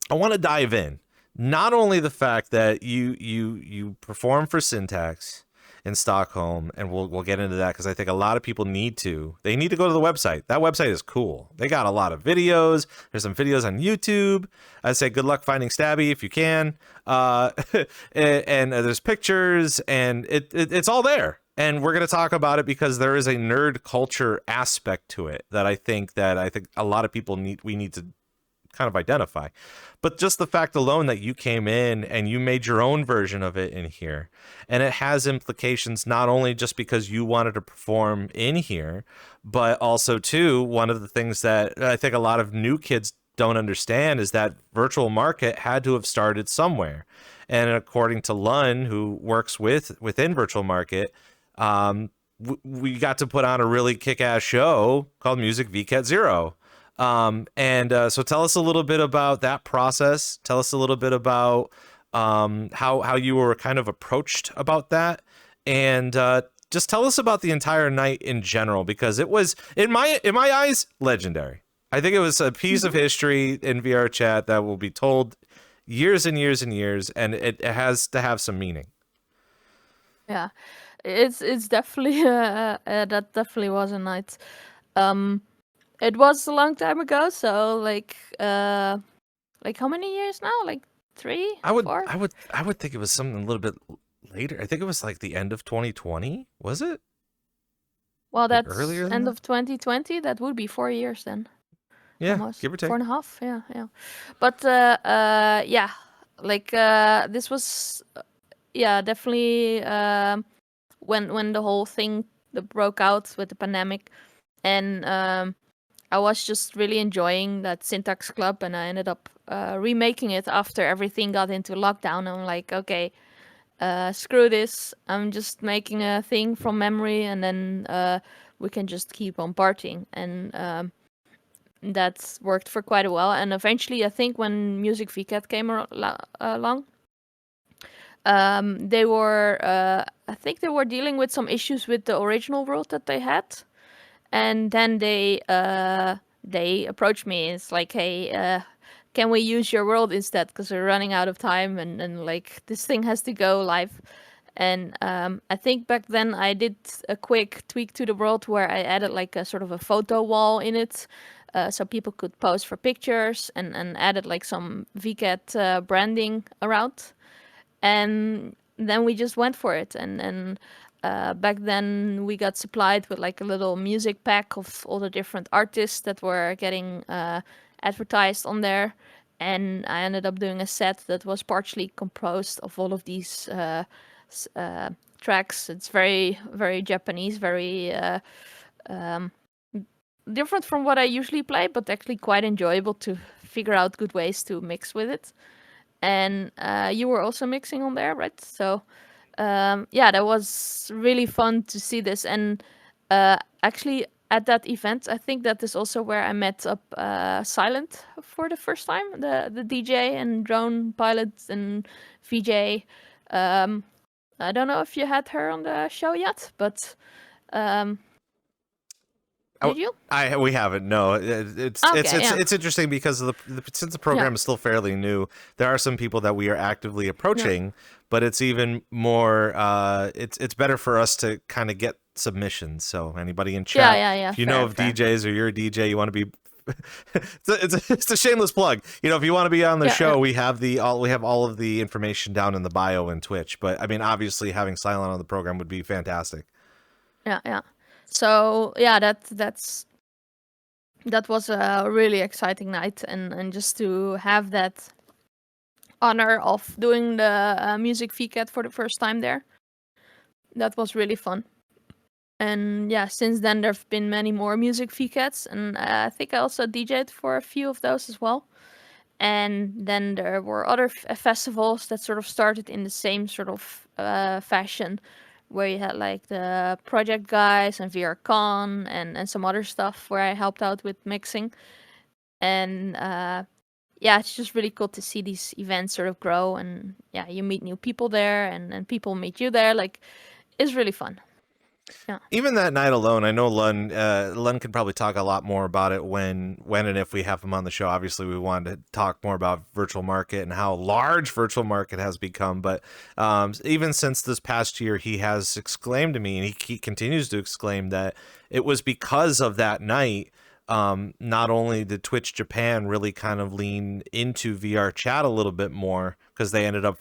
I want to dive in, not only the fact that you perform for Syntax in Stockholm, and we'll get into that because I think a lot of people need to go to the website. That website is cool. They got a lot of videos. There's some videos on YouTube. I'd say good luck finding Stabby if you can. And there's pictures, and it's all there. And we're going to talk about it because there is a nerd culture aspect to it that I think a lot of people need to kind of identify. But just the fact alone that you came in and you made your own version of it in here, and it has implications not only just because you wanted to perform in here, but also too, one of the things that I think a lot of new kids don't understand is that Virtual Market had to have started somewhere. And according to Lun, who works within Virtual Market, we got to put on a really kick-ass show called Music VKet Zero. So tell us a little bit about that process. Tell us a little bit about how you were kind of approached about that, and just tell us about the entire night in general, because it was in my eyes legendary. I think it was a piece of history in VR chat that will be told years and years and years, and it has to have some meaning. Yeah, it's definitely that definitely was a night. It was a long time ago, so like how many years now? Like 3, I would 4? I would think it was something a little bit later. I think it was like the end of 2020. Was it? Well, Like that's earlier than end that? of 2020. That would be 4 years then. Yeah, Almost give or take. 4.5. Yeah. But yeah, like this was definitely when the whole thing that broke out with the pandemic, and I was just really enjoying that Syntax Club, and I ended up remaking it after everything got into lockdown. I'm like, okay, screw this. I'm just making a thing from memory, and then we can just keep on partying. And that's worked for quite a while. And eventually, I think when Music VKet came along, they were, I think they were dealing with some issues with the original world that they had. And then they approached me. It's like, hey, can we use your world instead? Because we're running out of time, and like this thing has to go live. And I think back then I did a quick tweak to the world where I added like a sort of a photo wall in it, so people could pose for pictures, and added like some VKet branding around. And then we just went for it. And back then we got supplied with like a little music pack of all the different artists that were getting advertised on there. And I ended up doing a set that was partially composed of all of these tracks. It's very, very Japanese, very different from what I usually play, but actually quite enjoyable to figure out good ways to mix with it. And you were also mixing on there, right? So that was really fun to see this. And actually, at that event, I think that is also where I met up Silent for the first time, the DJ and drone pilot and VJ. I don't know if you had her on the show yet, but did you? We haven't. No, it's interesting because of since the program is still fairly new, there are some people that we are actively approaching, but it's even more. It's better for us to kind of get submissions. So anybody in chat, if you know of DJs or you're a DJ, you want to be. it's a shameless plug. You know, if you want to be on the show, we have all of the information down in the bio in Twitch. But I mean, obviously, having Silent on the program would be fantastic. Yeah. So that was a really exciting night, and just to have that honor of doing the music VKet for the first time there, that was really fun. And since then there have been many more music VKets, and I think I also DJed for a few of those as well. And then there were other festivals that sort of started in the same sort of fashion, where you had like the project guys and VRCon and some other stuff where I helped out with mixing. And it's just really cool to see these events sort of grow, and you meet new people there, and people meet you there. Like, it's really fun. Yeah. Even that night alone, I know Lun could probably talk a lot more about it when and if we have him on the show. Obviously, we wanted to talk more about Virtual Market and how large Virtual Market has become. But even since this past year, he has exclaimed to me, and he continues to exclaim, that it was because of that night. Not only did Twitch Japan really kind of lean into VR chat a little bit more, because they ended up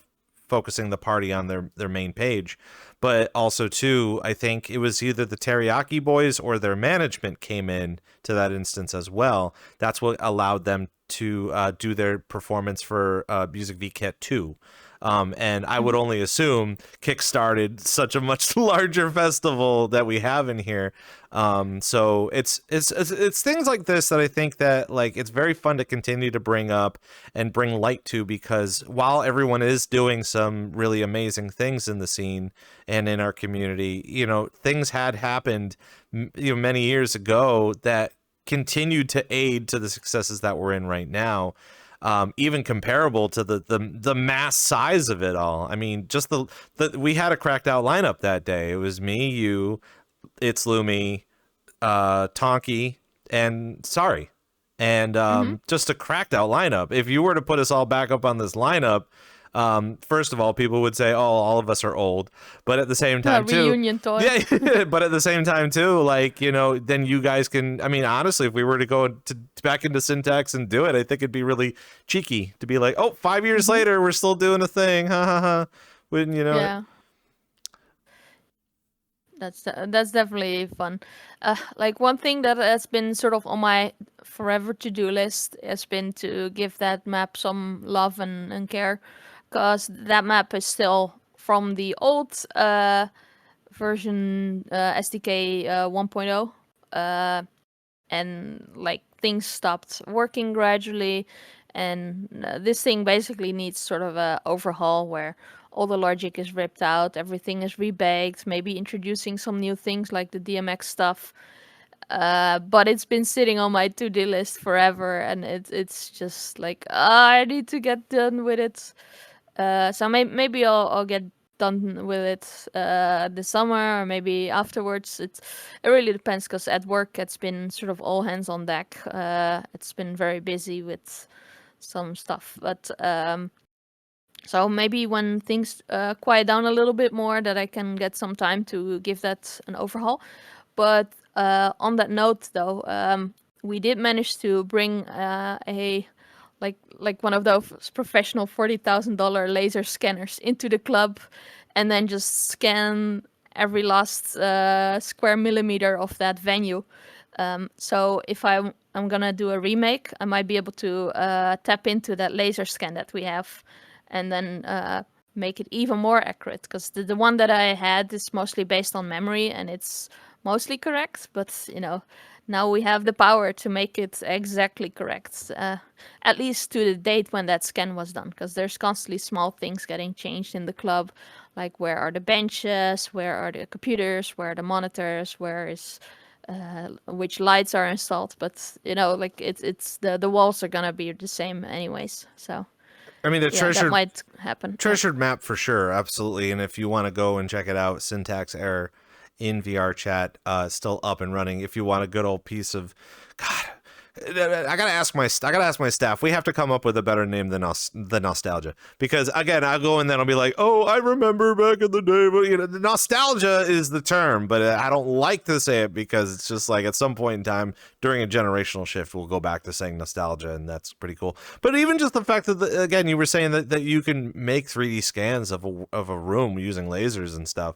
focusing the party on their main page, but also too, I think it was either the Teriyaki Boys or their management came in to that instance as well. That's what allowed them to do their performance for Music VKet 2. And I would only assume kickstarted such a much larger festival that we have in here. So it's things like this that I think that, like, it's very fun to continue to bring up and bring light to, because while everyone is doing some really amazing things in the scene and in our community, you know, things had happened, many years ago that continued to aid to the successes that we're in right now. Even comparable to the mass size of it all. I mean, just the we had a cracked out lineup that day. It was me, you, It's Lumi, Tonki, and Sorry. And just a cracked out lineup. If you were to put us all back up on this lineup, first of all, people would say, "Oh, all of us are old," but at the same time, too, reunion toy. yeah. But at the same time, too, like, you know, then you guys can. I mean, honestly, if we were to go back into Syntax and do it, I think it'd be really cheeky to be like, "Oh, 5 years later, we're still doing a thing." Ha ha ha. Wouldn't you know? Yeah. That's definitely fun. Like one thing that has been sort of on my forever to-do list has been to give that map some love and care, because that map is still from the old version SDK 1.0, and like things stopped working gradually, and this thing basically needs sort of a overhaul where all the logic is ripped out, everything is rebaked, maybe introducing some new things like the DMX stuff. But it's been sitting on my to-do list forever, and it's just like, I need to get done with it. So maybe I'll get done with it this summer, or maybe afterwards. It really depends, because at work it's been sort of all hands on deck. It's been very busy with some stuff, but so maybe when things quiet down a little bit more, that I can get some time to give that an overhaul. But on that note, though, we did manage to bring a like one of those professional $40,000 laser scanners into the club, and then just scan every last square millimeter of that venue. So if I'm gonna do a remake, I might be able to tap into that laser scan that we have, and then make it even more accurate, because the one that I had is mostly based on memory, and it's mostly correct, but you know, now we have the power to make it exactly correct, at least to the date when that scan was done, because there's constantly small things getting changed in the club, like where are the benches, where are the computers, where are the monitors, where is which lights are installed, but you know, like it's the walls are gonna be the same anyways, so I mean, the yeah, treasured that might happen. treasured map for sure, absolutely. And if you want to go and check it out, Syntax Error in VRChat, still up and running. If you want a good old piece of, God, I gotta ask my staff. We have to come up with a better name than the nostalgia, because again, I'll go in there and I'll be like, oh, I remember back in the day. But you know, the nostalgia is the term, but I don't like to say it, because it's just like at some point in time during a generational shift, we'll go back to saying nostalgia, and that's pretty cool. But even just the fact that again, you were saying that you can make 3D scans of a room using lasers and stuff.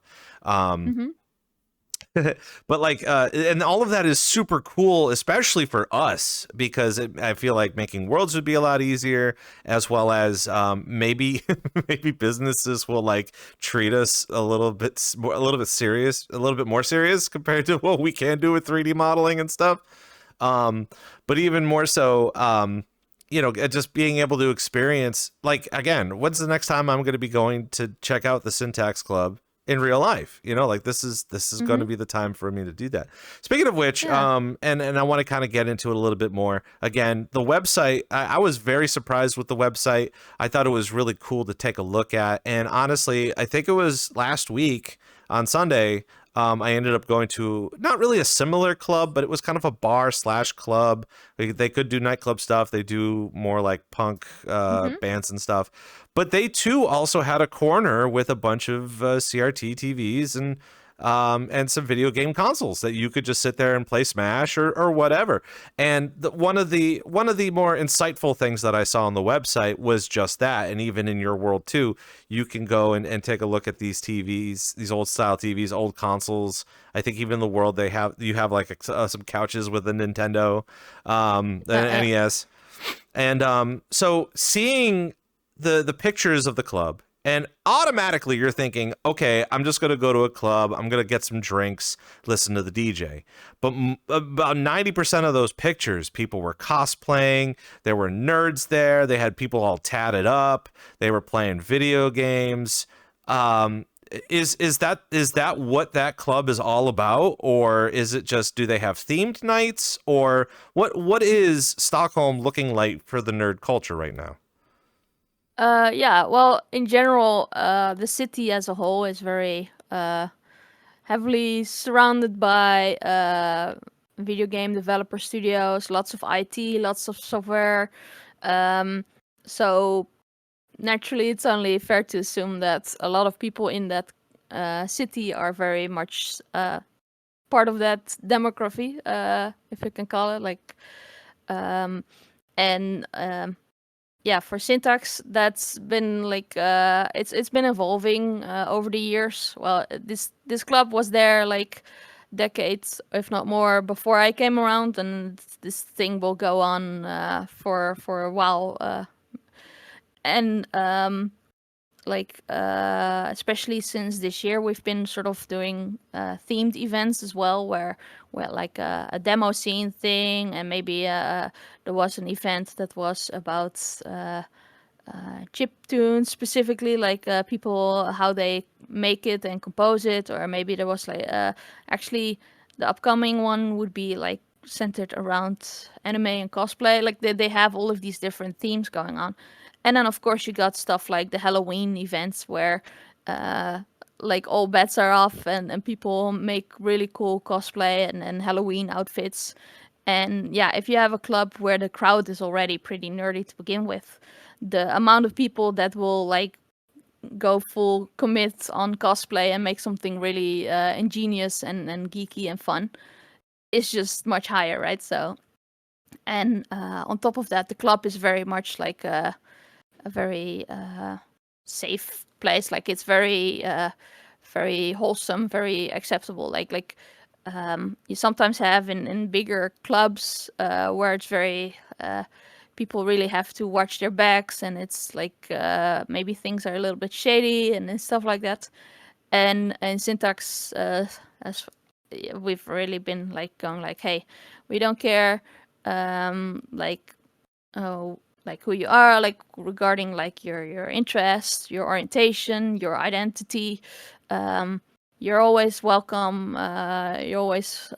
But like, and all of that is super cool, especially for us, because I feel like making worlds would be a lot easier, as well as maybe maybe businesses will like treat us a little bit more serious compared to what we can do with 3D modeling and stuff. But even more so, you know, just being able to experience, like, again, when's the next time I'm going to be going to check out the Syntax Club in real life? You know, like this is going to be the time for me to do that. Speaking of which, and I want to kind of get into it a little bit more. Again, the website, I was very surprised with the website. I thought it was really cool to take a look at. And honestly, I think it was last week on Sunday, I ended up going to not really a similar club, but it was kind of a bar / club. They could do nightclub stuff. They do more like punk bands and stuff. But they too also had a corner with a bunch of CRT TVs and some video game consoles that you could just sit there and play Smash or whatever. And one of the more insightful things that I saw on the website was just that. And even in your world too, you can go and take a look at these TVs, these old style TVs, old consoles. I think even in the world you have like some couches with a Nintendo, an NES, and so seeing the pictures of the club, and automatically you're thinking, okay, I'm just going to go to a club, I'm going to get some drinks, listen to the DJ. But about 90% of those pictures, people were cosplaying, there were nerds there, they had people all tatted up, they were playing video games. is that what that club is all about, or is it just, do they have themed nights, or what is Stockholm looking like for the nerd culture right now? Yeah, well, in general, the city as a whole is very heavily surrounded by video game developer studios, lots of IT, lots of software. So naturally, it's only fair to assume that a lot of people in that city are very much part of that demography, if you can call it like. And yeah, for Syntax, that's been like it's been evolving over the years. Well, this club was there like decades, if not more, before I came around, and this thing will go on for a while. And like especially since this year, we've been sort of doing themed events as well, where like a demo scene thing, and maybe there was an event that was about chip tunes specifically, like people, how they make it and compose it, or maybe there was like actually the upcoming one would be like centered around anime and cosplay. Like they have all of these different themes going on. And then of course you got stuff like the Halloween events where like all bets are off, and people make really cool cosplay and Halloween outfits. And yeah, if you have a club where the crowd is already pretty nerdy to begin with, the amount of people that will like go full commit on cosplay and make something really ingenious and geeky and fun is just much higher, right? So, and on top of that, the club is very much like a very safe place. Like it's very very wholesome, very acceptable. Like you sometimes have in bigger clubs where it's very people really have to watch their backs, and it's like maybe things are a little bit shady and stuff like that. And Syntax, as we've really been like going like, hey, we don't care, like, oh, like who you are, like regarding like your interests, your orientation, your identity. You're always welcome. You're always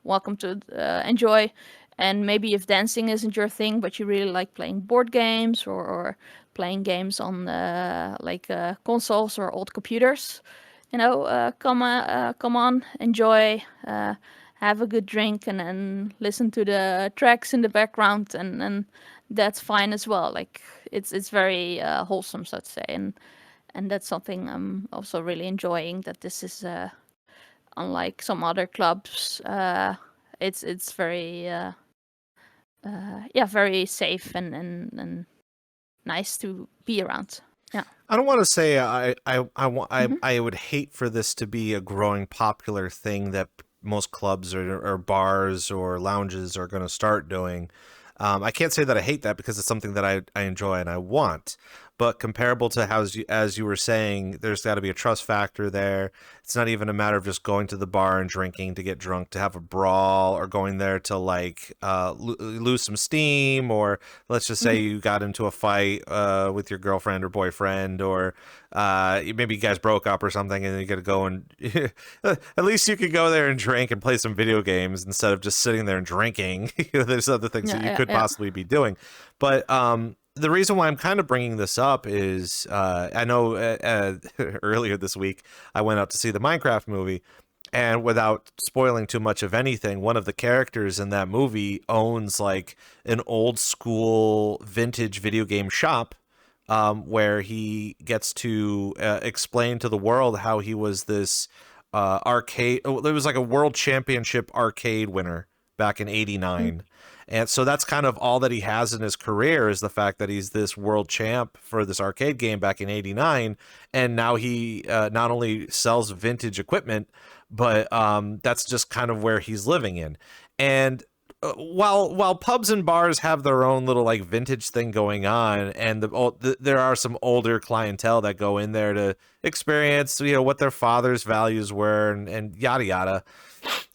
welcome to enjoy. And maybe if dancing isn't your thing, but you really like playing board games or playing games on like consoles or old computers, you know, come on, enjoy, have a good drink, and then listen to the tracks in the background, and that's fine as well. Like it's very wholesome, so to say, and that's something I'm also really enjoying. That this is unlike some other clubs. It's very yeah, very safe and nice to be around. Yeah. I don't want to say I would hate for this to be a growing popular thing that most clubs or bars or lounges are going to start doing. I can't say that I hate that, because it's something that I enjoy and I want. But comparable to how, as you were saying, there's got to be a trust factor there. It's not even a matter of just going to the bar and drinking to get drunk, to have a brawl, or going there to like lose some steam, or let's just say you got into a fight with your girlfriend or boyfriend, or maybe you guys broke up or something, and you got to go and at least you could go there and drink and play some video games instead of just sitting there and drinking. There's other things that you could possibly be doing. But the reason why I'm kind of bringing this up is I know earlier this week I went out to see the Minecraft movie, and without spoiling too much of anything, one of the characters in that movie owns like an old school vintage video game shop, where he gets to explain to the world how he was this arcade. It was like a world championship arcade winner back in '89. And so that's kind of all that he has in his career, is the fact that he's this world champ for this arcade game back in '89. And now he not only sells vintage equipment, but that's just kind of where he's living in. And while pubs and bars have their own little like vintage thing going on, and there are some older clientele that go in there to experience, you know, what their father's values were, and yada yada.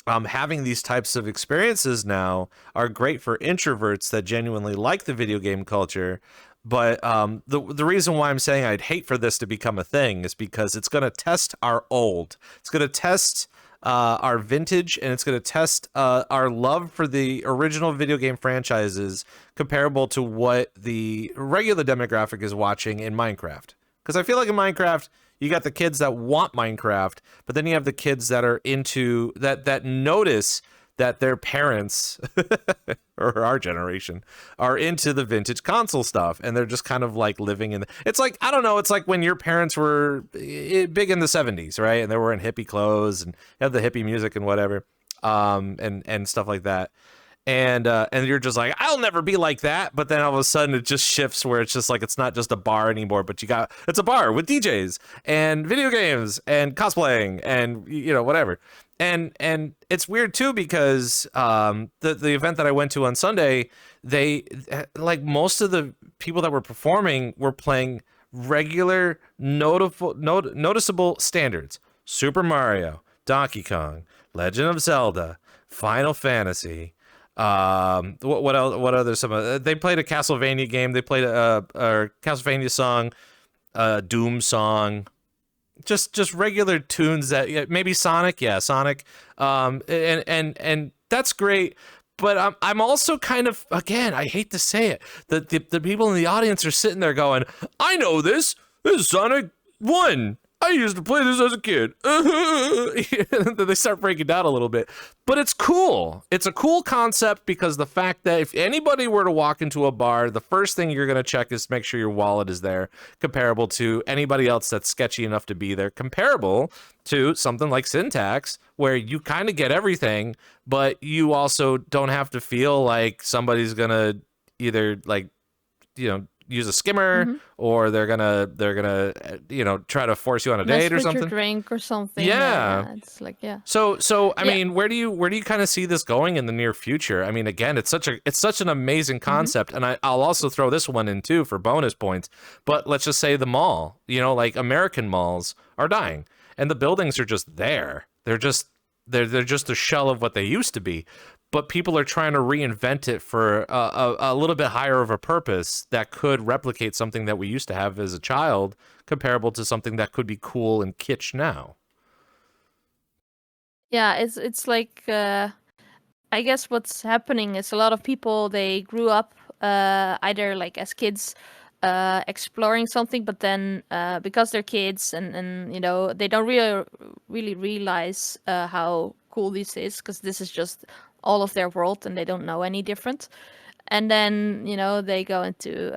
Having these types of experiences now are great for introverts that genuinely like the video game culture, But the reason why I'm saying I'd hate for this to become a thing is because it's going to test our old. It's going to test our vintage, and it's going to test our love for the original video game franchises comparable to what the regular demographic is watching in Minecraft. Because I feel like in Minecraft, you got the kids that want Minecraft, but then you have the kids that are into that notice that their parents or our generation are into the vintage console stuff, and they're just kind of like living in it's like, I don't know, it's like when your parents were big in the 70s, right? And they were in hippie clothes and have the hippie music and whatever, and stuff like that. And you're just like, I'll never be like that. But then all of a sudden it just shifts where it's just like, it's not just a bar anymore, but it's a bar with DJs and video games and cosplaying and, you know, whatever. And it's weird too, because the event that I went to on Sunday, they, like, most of the people that were performing were playing regular noticeable standards: Super Mario, Donkey Kong, Legend of Zelda, Final Fantasy. What else? What other some? They played a Castlevania game. They played a Castlevania song, Doom song. Just regular tunes that maybe Sonic, Sonic, and that's great. But I'm also kind of, again, I hate to say it, the people in the audience are sitting there going, I know this. This is Sonic 1. I used to play this as a kid. They start breaking down a little bit. But it's cool. It's a cool concept, because the fact that if anybody were to walk into a bar, the first thing you're going to check is make sure your wallet is there, comparable to anybody else that's sketchy enough to be there, comparable to something like Syntax, where you kind of get everything, but you also don't have to feel like somebody's going to either, like, you know, use a skimmer, or they're gonna you know, try to force you on a date or something. Your drink or something. Yeah. It's like, So I mean, where do you kind of see this going in the near future? I mean, again, it's such an amazing concept, and I'll also throw this one in too for bonus points. But let's just say the mall, you know, like American malls are dying, and the buildings are just there. They're just a shell of what they used to be. But people are trying to reinvent it for a little bit higher of a purpose that could replicate something that we used to have as a child, comparable to something that could be cool and kitsch now. Yeah, it's like, I guess what's happening is a lot of people, they grew up either like as kids exploring something, but then because they're kids and you know, they don't really realize how cool this is, because this is just all of their world and they don't know any different. And then, you know, they go into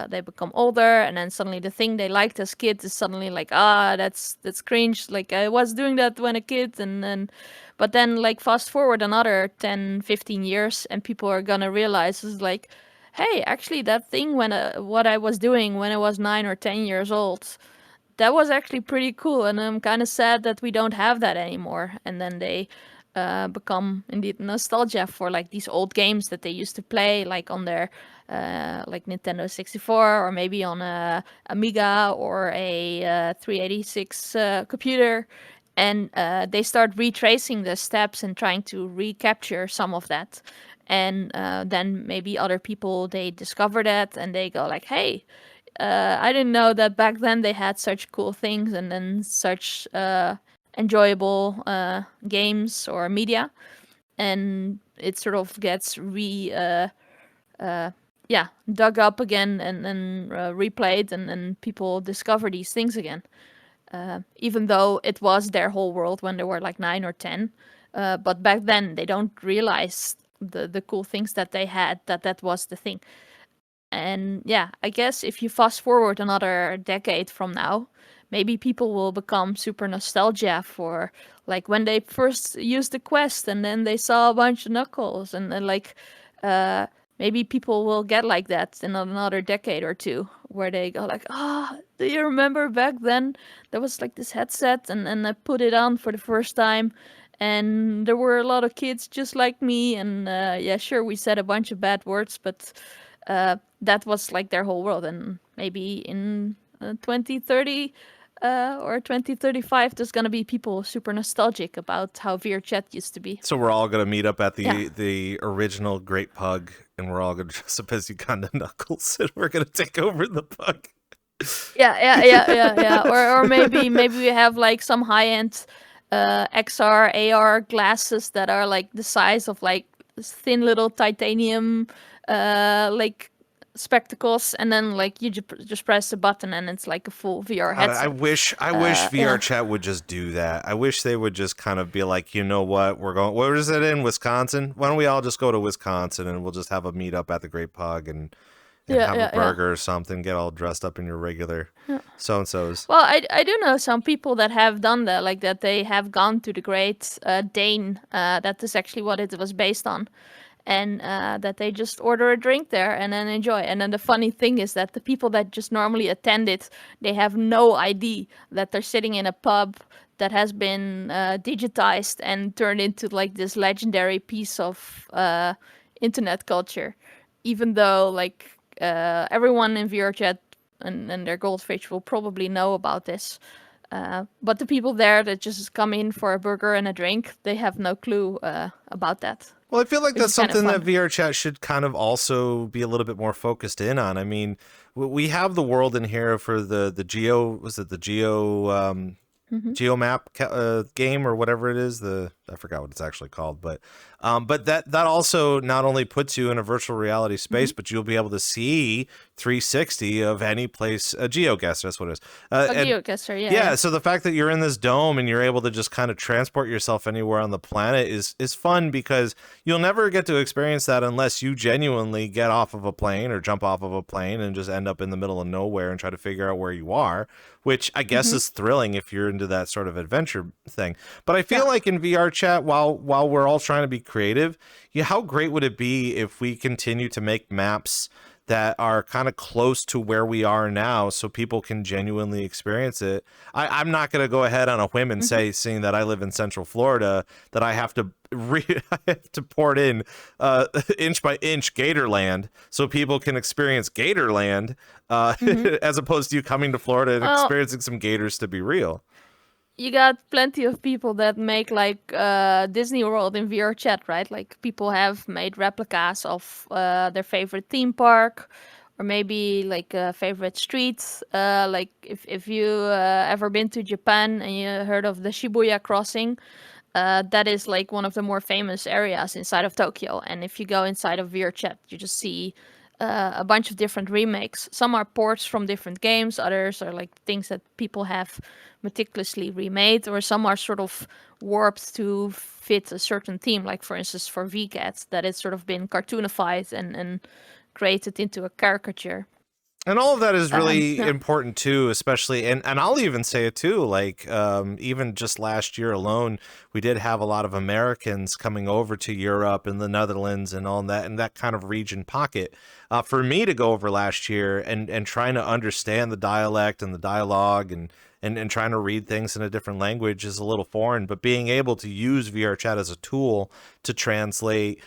they become older, and then suddenly the thing they liked as kids is suddenly like, that's cringe, like I was doing that when a kid. And then, but then, like, fast forward another 10-15 years, and people are gonna realize is like, hey, actually that thing when what I was doing when I was 9 or 10 years old, that was actually pretty cool, and I'm kind of sad that we don't have that anymore. And then they become indeed nostalgia for like these old games that they used to play, like on their like Nintendo 64, or maybe on a Amiga or a 386 computer. And they start retracing the steps and trying to recapture some of that. And then maybe other people, they discover that and they go like, hey, I didn't know that back then they had such cool things and then such enjoyable games or media. And it sort of gets dug up again and replayed, and people discover these things again. Even though it was their whole world when they were like 9 or 10. But back then they don't realize the cool things that they had, that was the thing. And yeah, I guess if you fast forward another decade from now, maybe people will become super nostalgia for like when they first used the Quest and then they saw a bunch of Knuckles, and then like maybe people will get like that in another decade or two, where they go like, do you remember back then there was like this headset and I put it on for the first time, and there were a lot of kids just like me, and yeah, sure, we said a bunch of bad words, but that was like their whole world. And maybe in 2030, or 2035, there's gonna be people super nostalgic about how VRChat used to be. So we're all gonna meet up at Yeah. the original Great Pug, and we're all gonna dress up as Uganda Knuckles, and we're gonna take over the pug. Yeah. Or maybe we have like some high-end XR AR glasses that are like the size of like thin little titanium like spectacles, and then like you just press the button and it's like a full VR God, headset. I wish VRChat would just do that. I wish they would just kind of be like, you know what, we're going. Where is it in Wisconsin? Why don't we all just go to Wisconsin and we'll just have a meetup at the Great Pug and have a burger or something. Get all dressed up in your regular so and so's. Well, I do know some people that have done that, like that they have gone to the Great Dane. That is actually what it was based on. And that they just order a drink there and then enjoy. And then the funny thing is that the people that just normally attend it, they have no idea that they're sitting in a pub that has been digitized and turned into like this legendary piece of internet culture. Even though like everyone in VRChat and their goldfish will probably know about this. But the people there that just come in for a burger and a drink, they have no clue about that. Well, I feel like that's Kind of something that fun. VRChat should kind of also be a little bit more focused in on. I mean, we have the world in here for the Geo, was it the Geo GeoMap game or whatever it is. I forgot what it's actually called, but that also not only puts you in a virtual reality space, but you'll be able to see 360 of any place. A GeoGuessr, that's what it is. GeoGuessr, Yeah, so the fact that you're in this dome and you're able to just kind of transport yourself anywhere on the planet is fun, because you'll never get to experience that unless you genuinely get off of a plane or jump off of a plane and just end up in the middle of nowhere and try to figure out where you are, which I guess is thrilling if you're into that sort of adventure thing. But I feel like in VRChat, while we're all trying to be creative, how great would it be if we continue to make maps that are kind of close to where we are now so people can genuinely experience it. I'm not going to go ahead on a whim and say, seeing that I live in Central Florida, that I have to I have to port in inch by inch Gatorland so people can experience Gatorland as opposed to you coming to Florida and experiencing some gators to be real. You got plenty of people that make like Disney World in VRChat, right? Like people have made replicas of their favorite theme park, or maybe like a favorite streets. Like if you ever been to Japan and you heard of the Shibuya crossing, that is like one of the more famous areas inside of Tokyo. And if you go inside of VRChat, you just see a bunch of different remakes. Some are ports from different games, others are like things that people have meticulously remade, or some are sort of warped to fit a certain theme. Like for instance for VKet, that it's sort of been cartoonified and created into a caricature. And all of that is really Yeah. important too, especially, and I'll even say it too, like even just last year alone, we did have a lot of Americans coming over to Europe and the Netherlands and all that, and that kind of region pocket. For me to go over last year and trying to understand the dialect and the dialogue and trying to read things in a different language is a little foreign, but being able to use VRChat as a tool to translate,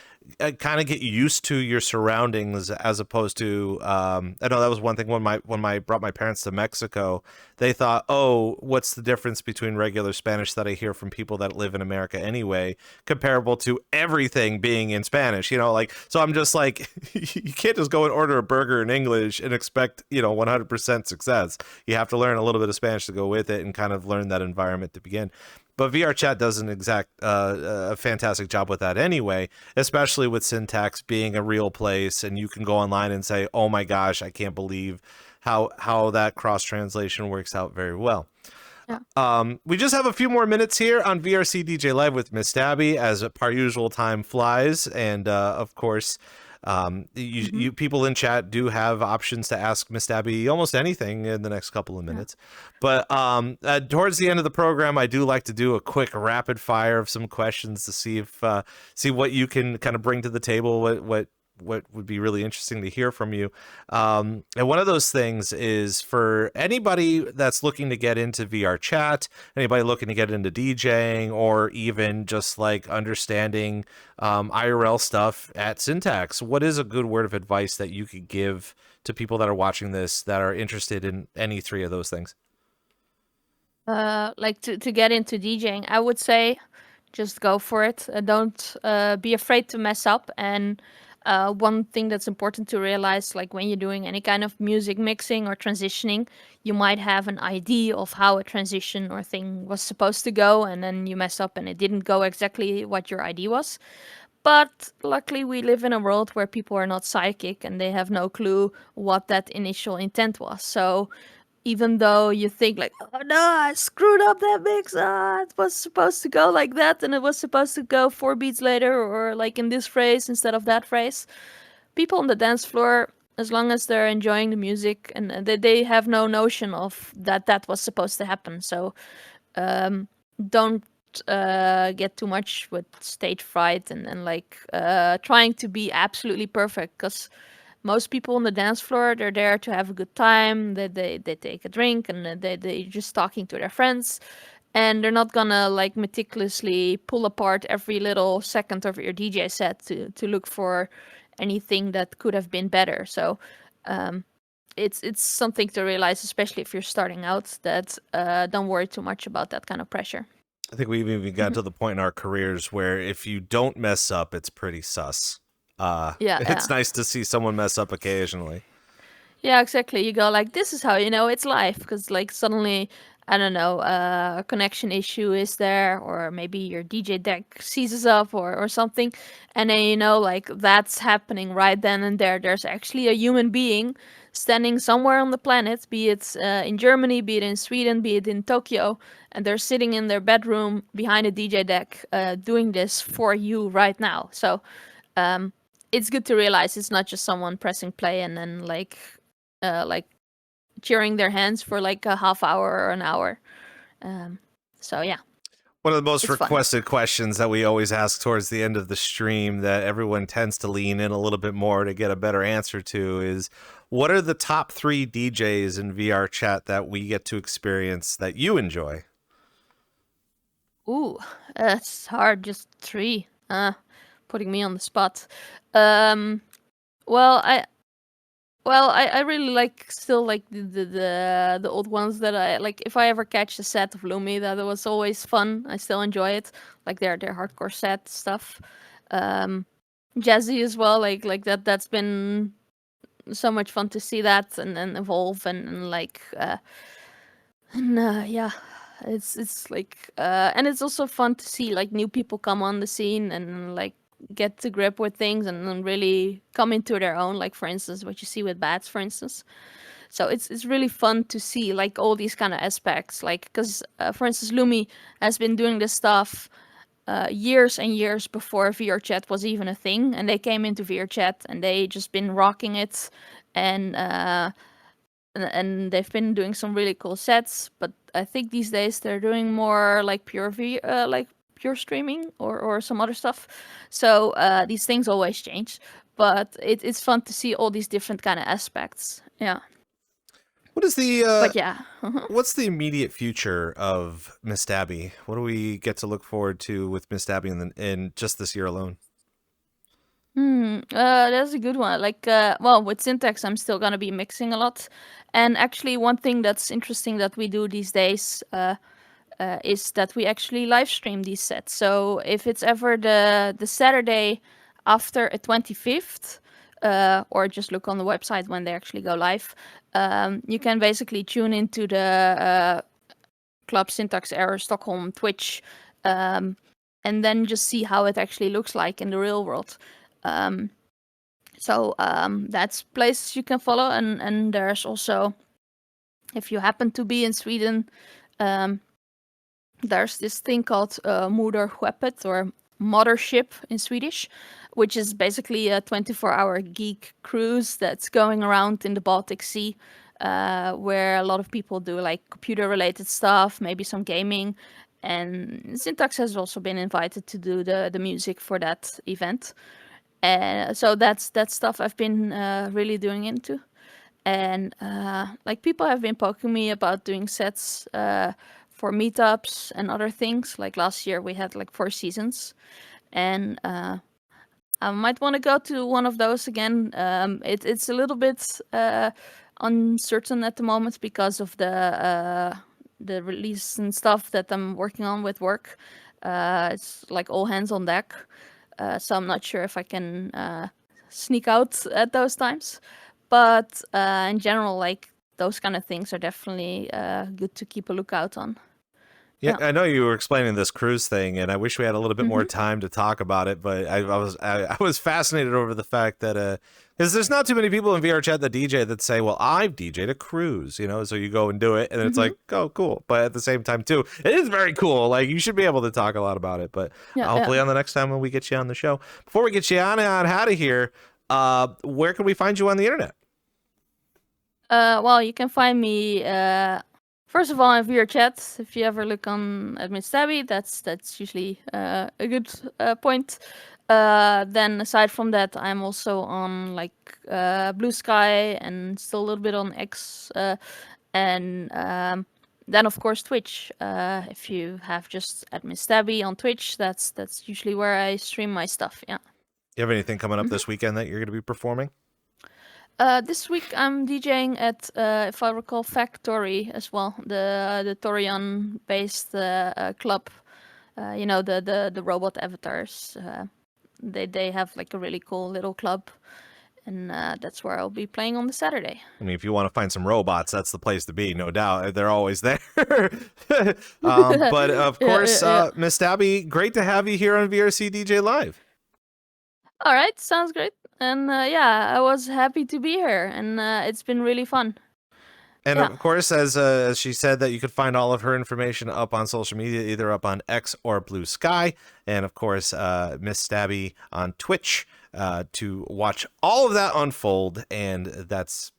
kind of get used to your surroundings, as opposed to I know that was one thing when I brought my parents to Mexico, they thought, oh, what's the difference between regular Spanish that I hear from people that live in America anyway, comparable to everything being in Spanish, like, so I'm just like, you can't just go and order a burger in English and expect 100% success. You have to learn a little bit of Spanish to go with it and kind of learn that environment to begin. But VRChat does an a fantastic job with that anyway, especially with syntax being a real place, and you can go online and say, oh my gosh, I can't believe how that cross-translation works out very well. Yeah. We just have a few more minutes here on VRCDJ Live with Miss Stabby, as per usual time flies, and of course, you people in chat do have options to ask Miss Stabby almost anything in the next couple of minutes. But towards the end of the program, I do like to do a quick rapid fire of some questions to see what you can kind of bring to the table, what would be really interesting to hear from you. And one of those things is for anybody that's looking to get into VRChat, anybody looking to get into DJing, or even just like understanding IRL stuff at Syntax, what is a good word of advice that you could give to people that are watching this that are interested in any three of those things? Like to get into DJing, I would say just go for it. Don't be afraid to mess up. And one thing that's important to realize, like when you're doing any kind of music mixing or transitioning, you might have an idea of how a transition or thing was supposed to go, and then you mess up and it didn't go exactly what your idea was. But luckily, we live in a world where people are not psychic and they have no clue what that initial intent was. So even though you think like, oh no, I screwed up that mix, it was supposed to go like that and it was supposed to go 4 beats later, or like in this phrase instead of that phrase, people on the dance floor, as long as they're enjoying the music, and they have no notion of that was supposed to happen. So don't get too much with stage fright and like trying to be absolutely perfect, because most people on the dance floor, they're there to have a good time. They take a drink and they just talking to their friends, and they're not gonna like meticulously pull apart every little second of your DJ set to look for anything that could have been better. So it's something to realize, especially if you're starting out, that don't worry too much about that kind of pressure. I think we've even got to the point in our careers where if you don't mess up, it's pretty sus. Yeah, It's nice to see someone mess up occasionally. Yeah, exactly. You go like, this is how you know it's live, because like suddenly, I don't know, a connection issue is there, or maybe your DJ deck seizes up or something, and then you know like that's happening right then and there. There's actually a human being standing somewhere on the planet, be it in Germany, be it in Sweden, be it in Tokyo, and they're sitting in their bedroom behind a DJ deck, doing this for you right now. So it's good to realize it's not just someone pressing play and then like cheering their hands for like a half hour or an hour. So yeah, One of the most it's fun. requested questions that we always ask towards the end of the stream that everyone tends to lean in a little bit more to get a better answer to is, what are the top 3 DJs in VRChat that we get to experience that you enjoy? Ooh, that's hard. Just 3. Putting me on the spot. Um, well, I really like still like the old ones that I like. If I ever catch a set of Lumi, that was always fun. I still enjoy it, like their hardcore set stuff. Jazzy as well, like that's been so much fun to see that and evolve and like yeah, it's like and it's also fun to see like new people come on the scene and like get to grip with things and really come into their own, like for instance what you see with Bats, for instance. So it's really fun to see like all these kind of aspects, like because for instance Lumi has been doing this stuff years and years before VRChat was even a thing, and they came into VRChat and they just been rocking it, and and they've been doing some really cool sets. But I think these days they're doing more like like pure streaming or some other stuff. So these things always change, but it's fun to see all these different kind of aspects. Yeah. What is the But yeah. what's the immediate future of Miss Stabby? What do we get to look forward to with Miss Stabby in just this year alone? That's a good one. Like, well, with Syntax, I'm still gonna be mixing a lot. And actually, one thing that's interesting that we do these days is that we actually live stream these sets. So if it's ever the Saturday after a 25th, or just look on the website when they actually go live, you can basically tune into the Club Syntax Error Stockholm Twitch, and then just see how it actually looks like in the real world. So that's places you can follow, and there's also, if you happen to be in Sweden, there's this thing called Moderskeppet, or Mothership in Swedish, which is basically a 24-hour geek cruise that's going around in the Baltic Sea, where a lot of people do like computer-related stuff, maybe some gaming, and Syntax has also been invited to do the music for that event. And so that's stuff I've been really doing into. And like people have been poking me about doing sets for meetups and other things. Like last year we had like 4 seasons, and I might want to go to one of those again. It's a little bit uncertain at the moment because of the the release and stuff that I'm working on with work. It's like all hands on deck. So I'm not sure if I can sneak out at those times. But in general, like those kind of things are definitely good to keep a lookout on. Yeah, I know you were explaining this cruise thing, and I wish we had a little bit more Mm-hmm. time to talk about it. But I was fascinated over the fact that because there's not too many people in VRChat that DJ that say, "Well, I've DJed a cruise," you know. So you go and do it, and it's Mm-hmm. like, "Oh, cool!" But at the same time, too, it is very cool. Like you should be able to talk a lot about it. But hopefully, on the next time when we get you on the show, before we get you on out of here, where can we find you on the internet? Well, you can find me first of all in VRChat. If you ever look on at Miss Stabby, that's usually a good point. Then aside from that, I'm also on like Blue Sky and still a little bit on X, and then of course Twitch. If you have just at Miss Stabby on Twitch, that's usually where I stream my stuff. Yeah. You have anything coming up this weekend that you're going to be performing? This week I'm DJing at, if I recall, Factory as well, the Torian-based club. You know, the robot avatars. They have like a really cool little club, and that's where I'll be playing on the Saturday. I mean, if you want to find some robots, that's the place to be, no doubt. They're always there. But of course, Yeah. Miss Stabby, great to have you here on VRCDJ Live. All right, sounds great. And yeah, I was happy to be here, and it's been really fun. And Yeah. of course, as she said, that you could find all of her information up on social media, either up on X or Blue Sky. And of course, Miss Stabby on Twitch to watch all of that unfold. And that's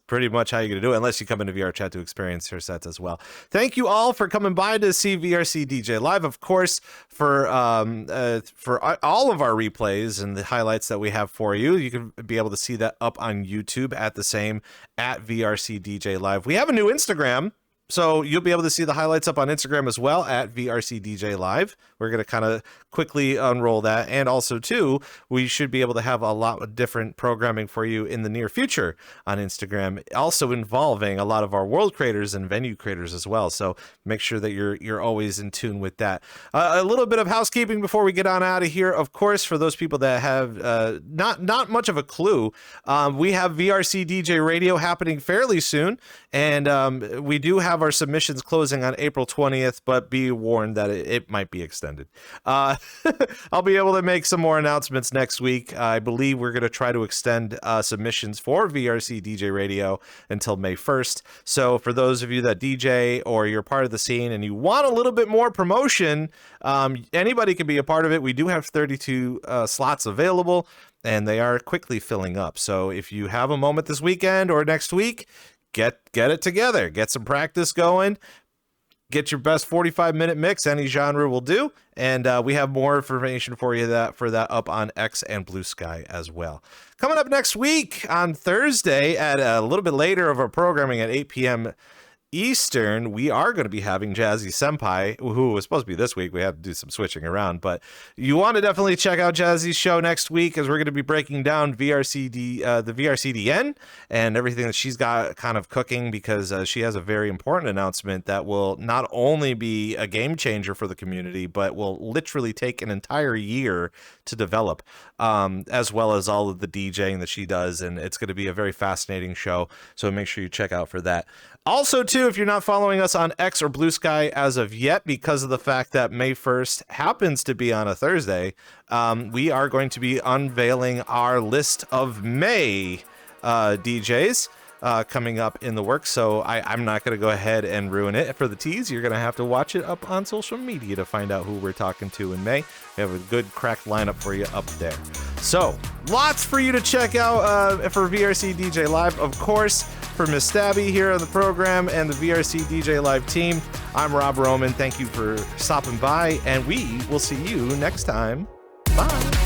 pretty much how you're going to do it, unless you come into VRChat to experience her sets as well. Thank you all for coming by to see VRCDJ Live. Of course, for all of our replays and the highlights that we have for you, you can be able to see that up on YouTube at the same at VRCDJ Live. We have a new Instagram, so you'll be able to see the highlights up on Instagram as well at VRCDJ Live. We're going to kind of quickly unroll that. And also, too, we should be able to have a lot of different programming for you in the near future on Instagram, also involving a lot of our world creators and venue creators as well. So make sure that you're always in tune with that. A little bit of housekeeping before we get on out of here. Of course, for those people that have not much of a clue, we have VRC DJ Radio happening fairly soon. And we do have our submissions closing on April 20th, but be warned that it might be extended. I'll be able to make some more announcements next week. I believe we're going to try to extend submissions for VRC DJ Radio until May 1st. So for those of you that DJ or you're part of the scene and you want a little bit more promotion, anybody can be a part of it. We do have 32 slots available, and they are quickly filling up. So if you have a moment this weekend or next week, get it together, get some practice going, get your best 45-minute mix. Any genre will do. And we have more information for you for that up on X and Blue Sky as well. Coming up next week on Thursday at a little bit later of our programming at 8 p.m. Eastern, we are going to be having Jazzy Senpai, who was supposed to be this week. We had to do some switching around, but you want to definitely check out Jazzy's show next week, as we're going to be breaking down the VRCDN and everything that she's got kind of cooking, because she has a very important announcement that will not only be a game changer for the community, but will literally take an entire year to develop, as well as all of the DJing that she does. And it's going to be a very fascinating show. So make sure you check out for that. Also, too, if you're not following us on X or Blue Sky as of yet, because of the fact that May 1st happens to be on a Thursday, we are going to be unveiling our list of May DJs coming up in the works. So I'm not going to go ahead and ruin it for the tease. You're going to have to watch it up on social media to find out who we're talking to in May. We have a good cracked lineup for you up there. So lots for you to check out for VRC DJ Live. Of course, for Miss Stabby here on the program and the VRC DJ Live team, I'm Rob Roman. Thank you for stopping by, and we will see you next time. Bye.